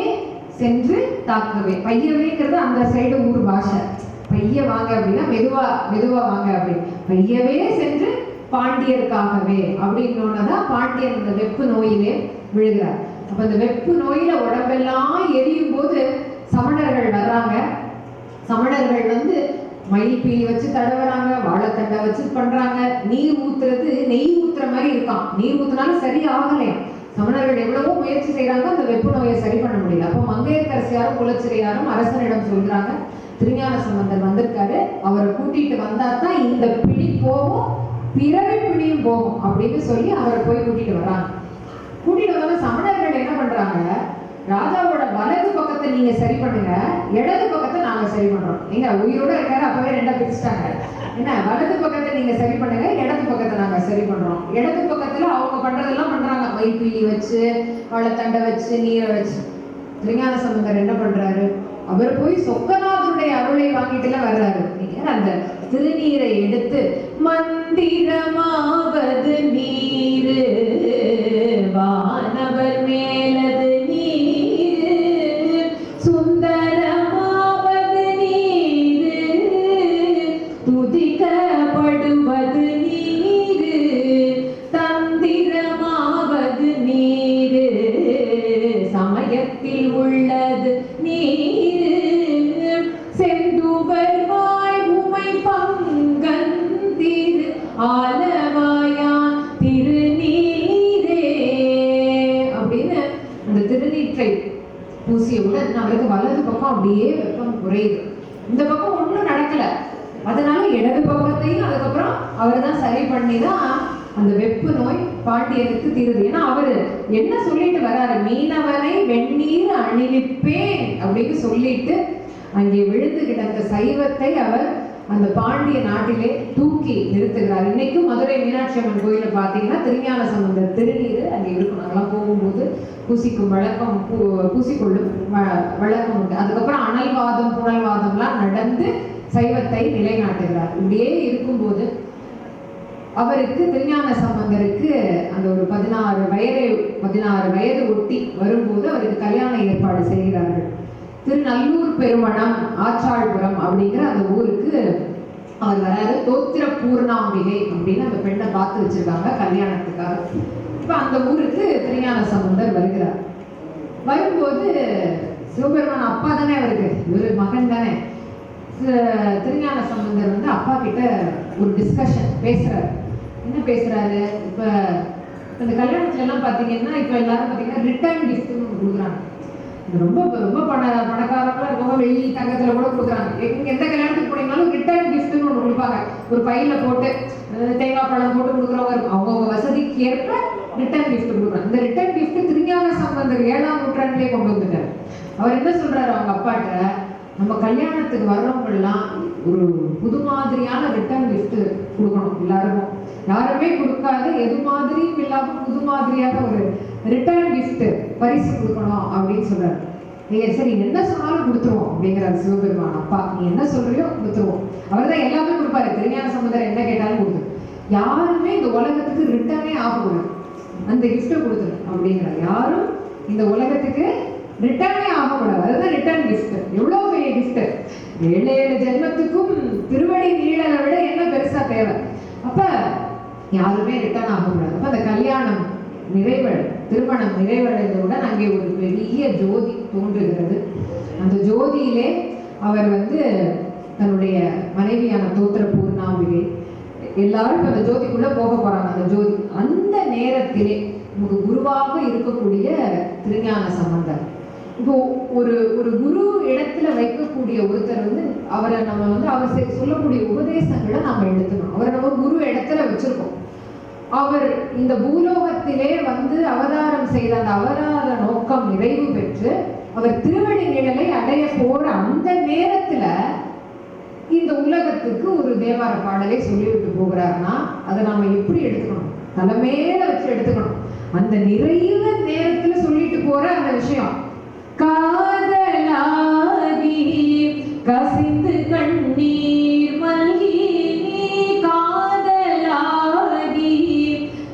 சென்று தாக்கவே. பையவேங்கிறது அந்த சைடு ஊர் பாஷை. பைய வாங்க அப்படின்னா மெதுவா வாங்க அப்படின்னு. பையவே சென்று பாண்டியருக்காகவே அப்படின்னோடதான் பாண்டியன் இந்த வெப்பு நோயிலே விழுகிறார். அப்ப இந்த வெப்பு நோயில உடம்பெல்லாம் எரியும் போது சமணர்கள் வர்றாங்க. சமணர்கள் வந்து மயில் பீலி வச்சு தடவுறாங்க, வாழைத்தண்டை வச்சு பண்றாங்க. நீர் ஊத்துறது நெய் ஊத்துற மாதிரி இருக்கான். நீர் ஊத்துனாலும் சரி ஆகலையா. சமணர்கள் எவ்வளவோ முயற்சி செய்யறாங்க, அந்த வெப்பு நோயை சரி பண்ண முடியல. அப்போ மங்கையர்க்கரசியாரும் குலச்சிறையாரும் அரசனிடம் சொல்றாங்க, திருஞான சம்பந்தர் வந்திருக்காரு, அவரை கூட்டிட்டு வந்தா தான் இந்த பிடி போகும், பிறவி பிணியும் போகும் அப்படின்னு சொல்லி அவரை போய் கூட்டிட்டு வர்றாங்க. கூட்டிட்டு வந்த சமணர்கள் என்ன பண்றாங்க, ராஜாவோட வலது பக்கத்தை நீங்க சரி பண்ணுங்க, இடது பக்கத்தை நாங்க சரி பண்றோம். எங்க உயிரோட இருக்காரு, அப்பவே ரெண்டா பிரிச்சுட்டாங்க. என்ன, வலது பக்கத்தை நீங்க சரி பண்ணுங்க, இடது பக்கத்தை நாங்க சரி பண்றோம். இடது பக்கத்துல அவங்க பண்றதெல்லாம் பண்றாங்க, வைப்பிலி வச்சு, வாழைத்தண்டை வச்சு, நீரை வச்சு. திருஞான சம்பந்தர் என்ன பண்றாரு, அவர் போய் சொக்கநாதருடைய அருளை வாங்கிட்டுல வர்றாரு. அந்த திருநீரை எடுத்து மந்திரமாவது நீரு வானவர் மேலது நீரு சுந்தரமாவது நீரு துதிக்கப்படுவது நீரு தந்திரமாவது நீரு சமயத்தில் உள்ளது நீரு செந்துவர் வாய் உமை பங்கந்திரு ஆலவாயான் திருநீரே அப்படின்னு அந்த திருநீற்றை பூசியவுடன் அவருக்கு வலது பக்கம் அப்படியே வெப்பம் குறையுது. இந்த பக்கம் ஒண்ணும் நடக்கல, அதனால இடது பக்கத்தையும் அதுக்கப்புறம் அவர் தான் சரி பண்ணி தான் அந்த வெப்பு நோய் பாண்டியனுக்கு தீருது. ஏன்னா அவரு என்ன சொல்லிட்டு வர்றாரு, மீனவனை வெந்நீர் அணிவிப்பேன் அப்படின்னு சொல்லிட்டு அங்கே விழுந்து கிடந்த சைவத்தை அவர் அந்த பாண்டிய நாட்டிலே தூக்கி நிறுத்துகிறார். இன்னைக்கும் மதுரை மீனாட்சி அம்மன் கோயில பார்த்தீங்கன்னா திருஞான சம்பந்தர் திருநீர் அங்கே இருக்கும். நாங்கெல்லாம் போகும்போது பூசிக்கும் வழக்கம், பூசிக்கொள்ளும் வழக்கம் உண்டு. அதுக்கப்புறம் அனல்வாதம் புனல்வாதம்லாம் நடந்து சைவத்தை நிலைநாட்டுகிறார். இப்படியே இருக்கும்போது அவருக்கு திருஞான சம்பந்தருக்கு அந்த ஒரு 16 வயது ஒட்டி வரும்போது அவருக்கு கல்யாண ஏற்பாடு செய்கிறார்கள். திருநல்லூர் பெருமணம் ஆச்சாள்புரம் அப்படிங்கிற அந்த ஊருக்கு அவர் வராரு. தோத்திர பூர்ணாம்பிகை அப்படின்னு அந்த பெண்ணை பார்த்து வச்சிருக்காங்க கல்யாணத்துக்காக. இப்ப அந்த ஊருக்கு திருஞான சம்பந்தர் வருகிறார். வரும்போது சிவபெருமான் அப்பா தானே அவருக்கு, ஒரு மகன் தானே. திருஞான சம்பந்தர் வந்து அப்பா கிட்ட ஒரு டிஸ்கஷன் பேசுறாரு. என்ன பேசுறாரு, இப்ப இந்த கல்யாணத்துல எல்லாம் பாத்தீங்கன்னா இப்ப எல்லாரும் பாத்தீங்கன்னா ரிட்டர்ன் கிஃப்ட் கொடுக்குறாங்க. ரொம்ப ரொம்ப பணக்காரங்களா ரொம்ப வெள்ளி தங்கத்துல கூட கொடுக்குறாங்க. எந்த கல்யாணத்துக்கு போனீங்கன்னாலும் ரிட்டர்ன் கிஃப்ட்னு ஒன்று கொடுப்பாங்க. ஒரு பையில போட்டு தேங்காய் பழம் போட்டு கொடுக்குறவங்க இருக்கும். அவங்கவுங்க வசதிக்கு ஏற்ப ரிட்டர்ன் கிஃப்ட் கொடுக்குறாங்க. இந்த ரிட்டர்ன் கிஃப்ட் திருஞான சம்பந்தர் 7ஆம் நூற்றாண்டிலே கொண்டு வந்துட்டார். அவர் என்ன சொல்றாரு அவங்க அப்பாட்ட, நம்ம கல்யாணத்துக்கு வர்றவங்க எல்லாம் ஒரு புது மாதிரியான ரிட்டர்ன் கிஃப்ட் கொடுக்கணும். எல்லாருக்கும் யாருமே கொடுக்காத, எது மாதிரியும் இல்லாம புது மாதிரியான ஒரு ரிட்டர்ன் கிஃப்ட் பரிசு கொடுக்கணும் அப்படின்னு சொல்றாரு. நீங்க சரி என்ன சொன்னாலும் கொடுத்துருவோம் அப்படிங்கிறாரு சிவபெருமான். அப்பா நீ என்ன சொல்றியோ கொடுத்துருவோம். அவர் தான் எல்லாமே கொடுப்பாரு. திருஞான சம்பந்தர் என்ன கேட்டாலும் கொடுத்து, யாருமே இந்த உலகத்துக்கு ரிட்டர்னே ஆகக்கூடாது, அந்த கிஃப்டை கொடுத்துரு அப்படிங்கிறார். யாரும் இந்த உலகத்துக்கு ரிட்டர்னே ஆகக்கூடாது, அதுதான் ரிட்டர்ன் கிஃப்ட். எவ்வளவு பெரிய கிஃப்ட், 7 ஜென்மத்துக்கும் திருவடி நீழலை விட என்ன பெருசா தேவை. அப்ப யாருமே ரிட்டர்ன் ஆகக்கூடாது. அப்ப அந்த கல்யாணம் திருமணம் நிறைவடைந்தவுடன் அங்கே ஒரு பெரிய ஜோதி தோன்றுகிறது. அந்த ஜோதியிலே அவர் வந்து தன்னுடைய மனைவியான தோத்திர பூர்ணாம்பிகை எல்லாரும் அந்த ஜோதிக்குள்ள போக போறாங்க. அந்த ஜோதி அந்த நேரத்திலே நமக்கு குருவாக இருக்கக்கூடிய திருஞான சம்பந்தர். இப்போ ஒரு குரு இடத்துல வைக்கக்கூடிய ஒருத்தர் வந்து அவரை நம்ம வந்து அவர் சொல்லக்கூடிய உபதேசங்களை நம்ம எடுத்துக்கணும். அவரை நம்ம குரு இடத்துல வச்சிருக்கோம். அவர் இந்த பூலோகத்திலே வந்து அவதாரம் செய்த அந்த அவதார நோக்கம் நிறைவு பெற்று அவர் திருவடி நிழலை அடைய போற அந்த நேரத்துல இந்த உலகத்துக்கு ஒரு தேவார பாடலை சொல்லிவிட்டு போகிறார்னா அதை நாம எப்படி எடுத்துக்கணும், தலைமையில வச்சு எடுத்துக்கணும். அந்த நிறைவு நேரத்துல சொல்லிட்டு போற அந்த விஷயம், காதலாகி கசிந்து கண்ணீர் மல்கி, காதலாகி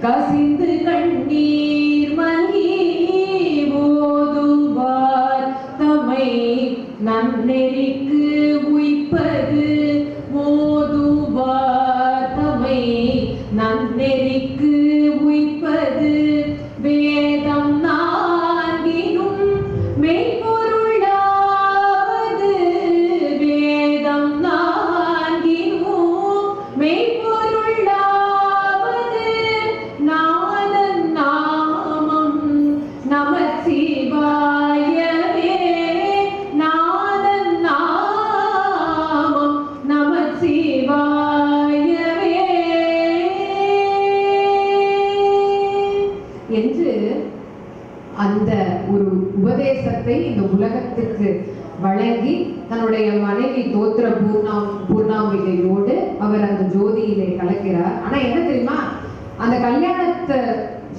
கசிந்து கண்ணீர் மல்கி, போதுவார் தமை நன்னெறிக்கு உய்ப்பது, மோதுவார் தமை நன்னெறிக்கு உய்ப்பது, வேதம் நான்கினும் மெய்ப்பொருளாவது, வேதம் நான்கினும் மெய்ப்பொருளாவது, நாதன் நாமம் நமசிவாயவே, நாதன் நாமம் நமசிவாயவே. உபதேசத்தை இந்த உலகத்துக்கு வழங்கி தன்னுடைய மனைவி தோத்திர பூர்ணாம்பிகையோடு அவர் அந்த ஜோதியிலே கலக்கிறார். ஆனா என்ன தெரியுமா, அந்த கல்யாணத்தை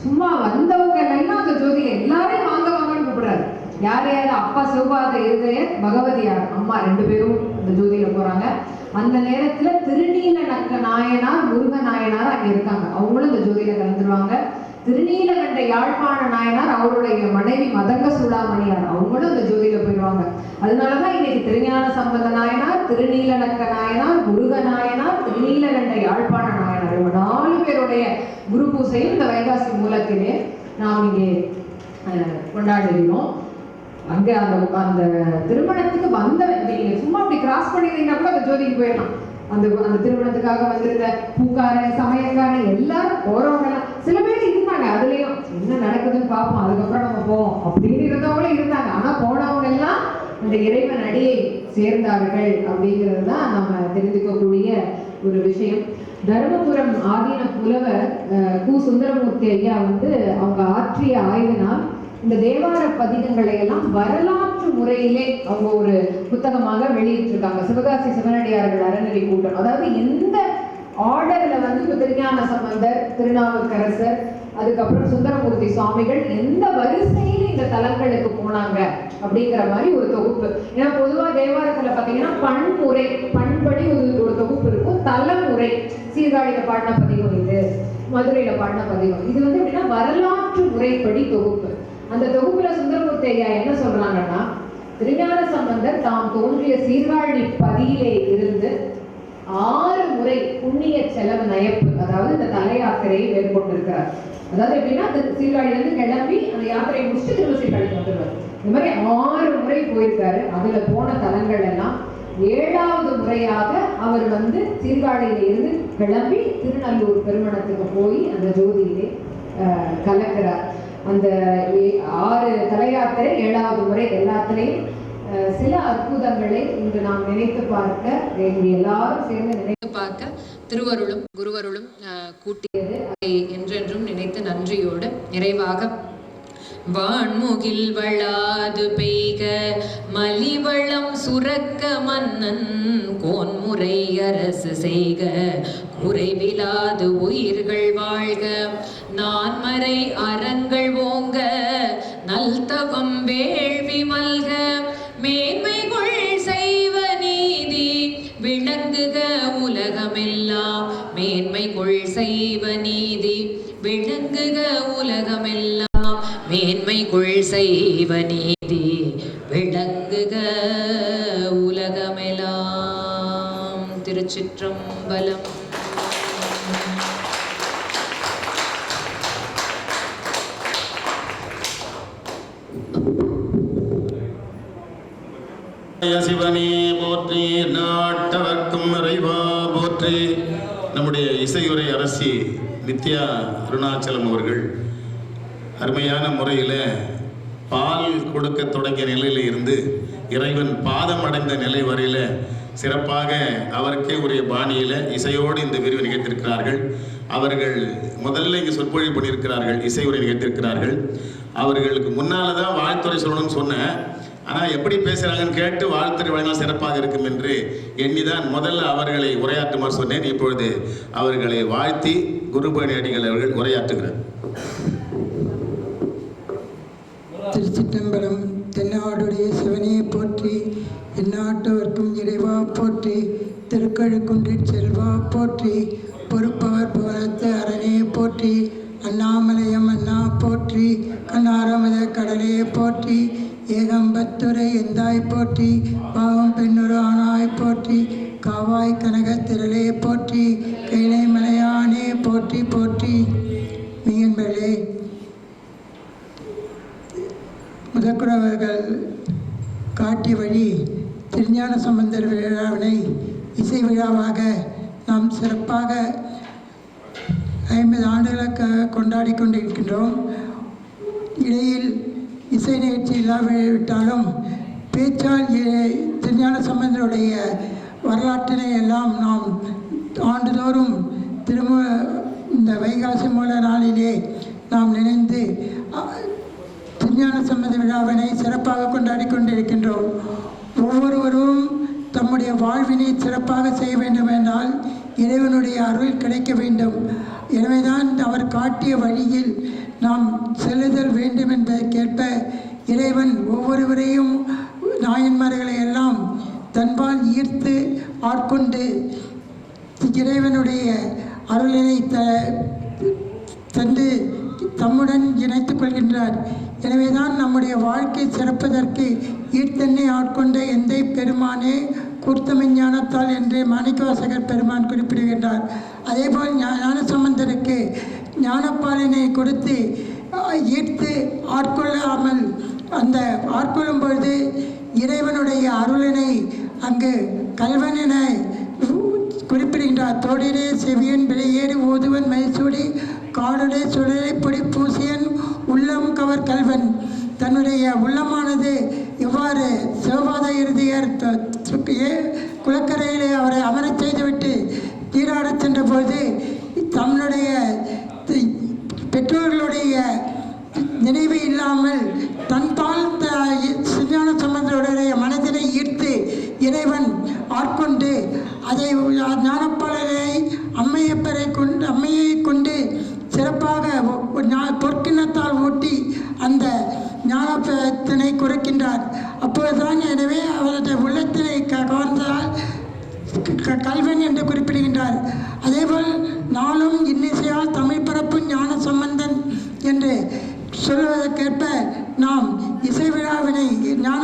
சும்மா வந்தவங்க எல்லாம் அந்த ஜோதியில எல்லாரையும் வாங்க வாங்கன்னு கூப்பிடுறாரு. யார் யாரு? அப்பா சிவபாத இருதய பகவதியார் அம்மா 2 பேரும் அந்த ஜோதியில போறாங்க. அந்த நேரத்துல திருநீலநக்க நாயனார் முருக நாயனார் அங்க இருக்காங்க, அவங்களும் இந்த ஜோதியில கலந்துருவாங்க. திருநீலகண்ட யாழ்ப்பாண நாயனார் அவருடைய மனைவி மதங்க சூடாமணியார் அவங்களும் இந்த ஜோதியில போயிடுவாங்க. அதனாலதான் இன்னைக்கு திருஞான சம்பந்த நாயனார், திருநீலநக்க நாயனார், முருக நாயனார், திருநீலகண்ட யாழ்ப்பாண நாயனார் இவங்க 4 பேருடைய குரு பூசையும் இந்த வைகாசி மூலத்திலே நாம் இங்கே கொண்டாடுகிறோம். அங்க அந்த திருமணத்துக்கு வந்த நீங்க சும்மா அப்படி கிராஸ் பண்ணிருந்தீங்கன்னா கூட அந்த ஜோதிக்கு போயிடலாம். அந்த திருமணத்துக்காக வந்திருந்த பூக்காரன் சமயக்காரன் எல்லாரும் போறவங்க எல்லாம் சில பேர் இருந்தாங்க. அதுலயும் என்ன நடக்குதுன்னு பார்ப்போம், அதுக்கப்புறம் நம்ம போவோம் அப்படின்னு இருந்தவங்களும் இருந்தாங்க. ஆனா போனவங்க எல்லாம் அந்த இறைவன் அடியை சேர்ந்தார்கள் அப்படிங்கிறது தான் நம்ம தெரிஞ்சுக்கக்கூடிய ஒரு விஷயம். தர்மபுரம் ஆதீன புலவர் கு சுந்தரமூர்த்தி ஐயா அவங்க ஆற்றிய ஆய்வினால் இந்த தேவார பதிகங்களை எல்லாம் வரலாற்று முறையிலே அவங்க ஒரு புத்தகமாக வெளியிட்டிருக்காங்க. சிவகாசி சிவனடியார்கள் அறநெறி கூட்டம். அதாவது எந்த ஆர்டர்ல திருஞான சம்பந்தர், திருநாவுக்கரசர், அதுக்கப்புறம் சுந்தரமூர்த்தி சுவாமிகள் எந்த வரிசையில் இந்த தலங்களுக்கு போனாங்க அப்படிங்கிற மாதிரி ஒரு தொகுப்பு. ஏன்னா பொதுவா தேவாரத்துல பாத்தீங்கன்னா பண்புரை, பண்படி ஒரு தொகுப்பு இருக்கும். தலைமுறை, சீர்காழியில பாடின பதிகம் இது, மதுரையில பாடின பதிகம் இது எப்படின்னா வரலாற்று முறைப்படி தொகுப்பு. அந்த தொகுப்புல சுந்தரமூர்த்தி ஐயா என்ன சொல்றாங்கன்னா, திருஞான சம்பந்தர் தாம் தோன்றிய சீர்காழி பதியிலே இருந்து 6 முறை புண்ணிய செலவு நயப்பு, அதாவது இந்த தல யாத்திரையை மேற்கொண்டிருக்கிறார். அதாவது எப்படின்னா சீர்காழியிலிருந்து கிளம்பி அந்த யாத்திரையை முடிச்சுட்டு திரும்ப சீர்காழிக்கு வந்துடுவார். இந்த மாதிரி 6 முறை போயிருக்காரு. அதுல போன தலங்கள் எல்லாம் 7வது முறையாக அவர் சீர்காழியில இருந்து கிளம்பி திருநல்லூர் பெருமணத்துக்கு போய் அந்த ஜோதியிலே கலக்கிறார். அந்த 6 தல யாத்திரை 7வது முறை எல்லாத்திலையும் சில அற்புதங்களை இன்று நாம் நினைத்து பார்க்க எல்லாரும் சேர்ந்து நினைத்து பார்க்க திருவருளும் குருவருளும் கூட்டியது. அதை என்றென்றும் நினைத்து நன்றியோடு நிறைவாக வான்முகில் வளாது பெய்க மலிவளம் சுரக்க மன்னன் கோன்முறை அரசு செய்க குறைவிலாது உயிர்கள் வாழ்க நான்மறை அறங்கள் ஓங்க நல்தவம் வேள்வி மல்க மேன்மைகள் செய்வ நீதி விளங்குக உலகமெல்லாம் மேன்மைகள் செய்வ நீதி விளங்குக உலகமெல்லாம் மேன்மைகள் செய்வ நீதி விளங்குக உலகமெல்லாம். திருச்சிற்றம்பலம். சிவனே போற்றி, நாட்டவர்க்கும் இறைவா போற்றி. நம்முடைய இசையுரை அரசி நித்யா அருணாச்சலம் அவர்கள் அருமையான முறையில் பால் கொடுக்க தொடங்கிய நிலையில் இருந்து இறைவன் பாதம் அடைந்த நிலை வரையில் சிறப்பாக அவருக்கே உரிய பாணியில் இசையோடு இந்த விரிவு நிகழ்த்திருக்கிறார்கள். அவர்கள் முதல்ல இங்கே சொற்பொழிவு பண்ணியிருக்கிறார்கள், இசையுரை நிகழ்த்திருக்கிறார்கள். அவர்களுக்கு முன்னால் தான் வாழ்த்துறை சொல்லணும்னு சொன்னேன். ஆனால் எப்படி பேசுகிறாங்கன்னு கேட்டு வாழ்த்துறை வழங்கினால் சிறப்பாக இருக்கும் என்று எண்ணிதான் முதல்ல அவர்களை உரையாற்றுமாறு சொன்னேன். இப்பொழுது அவர்களை வாழ்த்தி குருபணி அடிகள் அவர்கள் உரையாற்றுகிறார். திருச்சிற்றம்பலம். தென்னாடுடைய சிவனே போற்றி, எந்நாட்டவர்க்கும் இறைவா போற்றி, திருக்கழுக்குன்றின் செல்வா போற்றி, பொறுப்பவர் புவனத்து அரணே போற்றி, அண்ணாமலையம் அண்ணா போற்றி, கண்ணாரமத கடலே போற்றி, ஏகம்பத்துரை எந்தாய் போற்றி, பாவம் பெண்ணுரு ஆனாய் போற்றி, காவாய் கனகத் திரளே போற்றி, கைலை மலையானே போற்றி போற்றி. மீன்பர்களே, முதற்குறவர்கள் காட்டிய வழி திருஞான சம்பந்தர் விழாவினை இசை விழாவாக நாம் சிறப்பாக 50 ஆண்டுகளுக்கு கொண்டாடி கொண்டிருக்கின்றோம். இடையில் இசை நிகழ்ச்சி இல்லாவிட்டாலும் பேச்சால் திருஞான சம்பந்தருடைய வரலாற்றினை எல்லாம் நாம் ஆண்டுதோறும் இந்த வைகாசி மூல நாளிலே நாம் நினைந்து திருஞான சம்பந்த விழாவினை சிறப்பாக கொண்டாடி கொண்டிருக்கின்றோம். ஒவ்வொருவரும் தம்முடைய வாழ்வினை சிறப்பாக செய்ய வேண்டும் என்றால் இறைவனுடைய அருள் கிடைக்க வேண்டும். எனவேதான் அவர் காட்டிய வழியில் நாம் செல்லுதல் வேண்டும் என்பதற்கேற்ப இறைவன் ஒவ்வொருவரையும் நாயன்மார்களை எல்லாம் தன்பால் ஈர்த்து ஆட்கொண்டு இறைவனுடைய அருளினை தந்து தம்முடன் இணைத்துக் கொள்கின்றார். எனவேதான் நம்முடைய வாழ்க்கை சிறப்பதற்கு ஈர்த்தன்னை ஆட்கொண்ட எந்தை பெருமானே கூர்த்தமை ஞானத்தால் என்று மாணிக்கவாசகர் பெருமான் குறிப்பிடுகின்றார். அதேபோல் ஞானசம்பந்தருக்கு ஞானப்பாலினை கொடுத்து ஈர்த்து ஆட்கொள்ளாமல் அந்த ஆட்கொள்ளும் பொழுது இறைவனுடைய அருளினை அங்கு கல்வனென குறிப்பிடுகின்றார். தோடிலே செவியன் விளையேறு ஓதுவன் மைசூடி காடுடைய சுழலை பொடி பூசியன் உள்ளம் கவர் கல்வன். தன்னுடைய உள்ளமானது எவ்வாறு சிவபாத இறுதியர் குளக்கரையிலே அவரை அமரச் செய்துவிட்டு நீராடச் சென்ற போது தன்னுடைய பெற்றோர்களுடைய நினைவு இல்லாமல் தன்பால் திருஞான சம்பந்தருடைய மனதினை ஈர்த்து இறைவன் ஆட்கொண்டு அதை ஞானப்பாளரை அம்மையை கொண்டு சிறப்பாக பொற்கிண்ணத்தால் ஊட்டி அந்த ஞானத்தினை குறைக்கின்றார். அப்போதுதான் எனவே அவருடைய உள்ளத்தினை கவர்ந்ததால் கல்வன் என்று குறிப்பிடுகின்றார். அதேபோல் நாளும் இன்னிசையால் தமிழ் பரப்பு ஞான சம்பந்தன் என்று சொல்வதற்கேற்ப நாம் இசை விழாவினை ஞான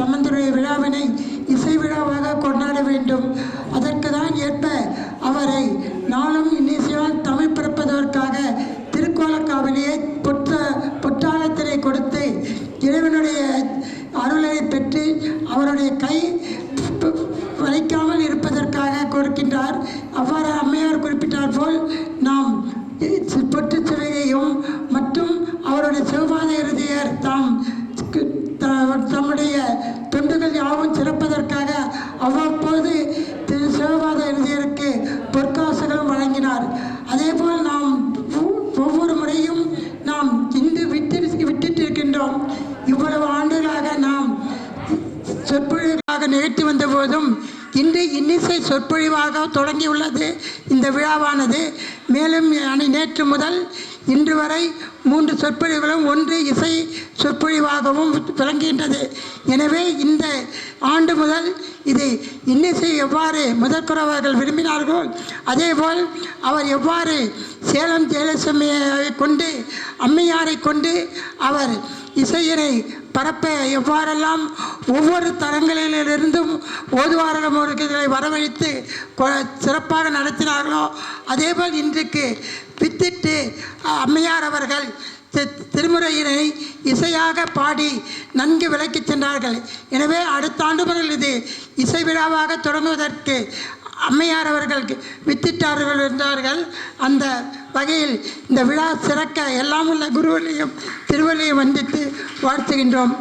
சம்பந்தருடைய விழாவினை இசை விழாவாக கொண்டாட வேண்டும். அதற்கு தான் ஏற்ப அவரை நாளும் இன்னிசையால் தமிழ் பிறப்பதற்காக திருக்கோலக்காவிலேயே பொற்றாளத்தினை கொடுத்து இறைவனுடைய அருளை பெற்று அவருடைய கை வளைக்காமல் இருப்பதற்காக கொடுக்கின்றார். அவ்வாறு அம்மையார் குறிப்பிட்டார் போல் நாம் பொற்று சிலையையும் மற்றும் அவருடைய சிவபாத இறுதியர் தம்முடைய தொண்டுகள் யாவும் சிறப்பதற்காக அவ்வப்போது சிவபாத இறுதியருக்கு பொற்காசுகளும் வழங்கினார். அதேபோல் நாம் ஒவ்வொரு முறையும் நாம் இன்று விட்டுட்டு இருக்கின்றோம். இவ்வளவு ஆண்டுகளாக நாம் சொற்பொழிவாக நிகழ்த்தி வந்த போதும் இன்று இன்னிசை சொற்பொழிவாக தொடங்கியுள்ளது இந்த விழாவானது. மேலும் நேற்று முதல் இன்று வரை 3 சொற்பொழிவுகளும் 1 இசை சொற்பொழிவாகவும் விளங்குகின்றது. எனவே இந்த ஆண்டு முதல் இது இன்னிசை எவ்வாறு முதற்குறவர்கள் விரும்பினார்கள், அதேபோல் அவர் எவ்வாறு சேலம் ஜெயலட்சுமியை கொண்டு அம்மையாரை கொண்டு அவர் இசையினை பரப்ப எவ்வாறெல்லாம் ஒவ்வொரு தரங்களிலிருந்தும் ஓதுவாரர்களை வரவழைத்து சிறப்பாக நடத்தினார்களோ அதேபோல் இன்றைக்கு வித்திட்டு அம்மையார் அவர்கள் திருமுறையினை இசையாக பாடி நன்கு விளக்கி சென்றார்கள். எனவே அடுத்த ஆண்டு முதல் இது இசை விழாவாக தொடங்குவதற்கு அம்மையார் அவர்கள் வித்திட்டார்கள் என்றார்கள். அந்த வகையில் இந்த விழா சிறக்க எல்லாம் உள்ள குருவனையும் திருவள்ளையும் வந்தித்து வாழ்த்துகின்றோம்.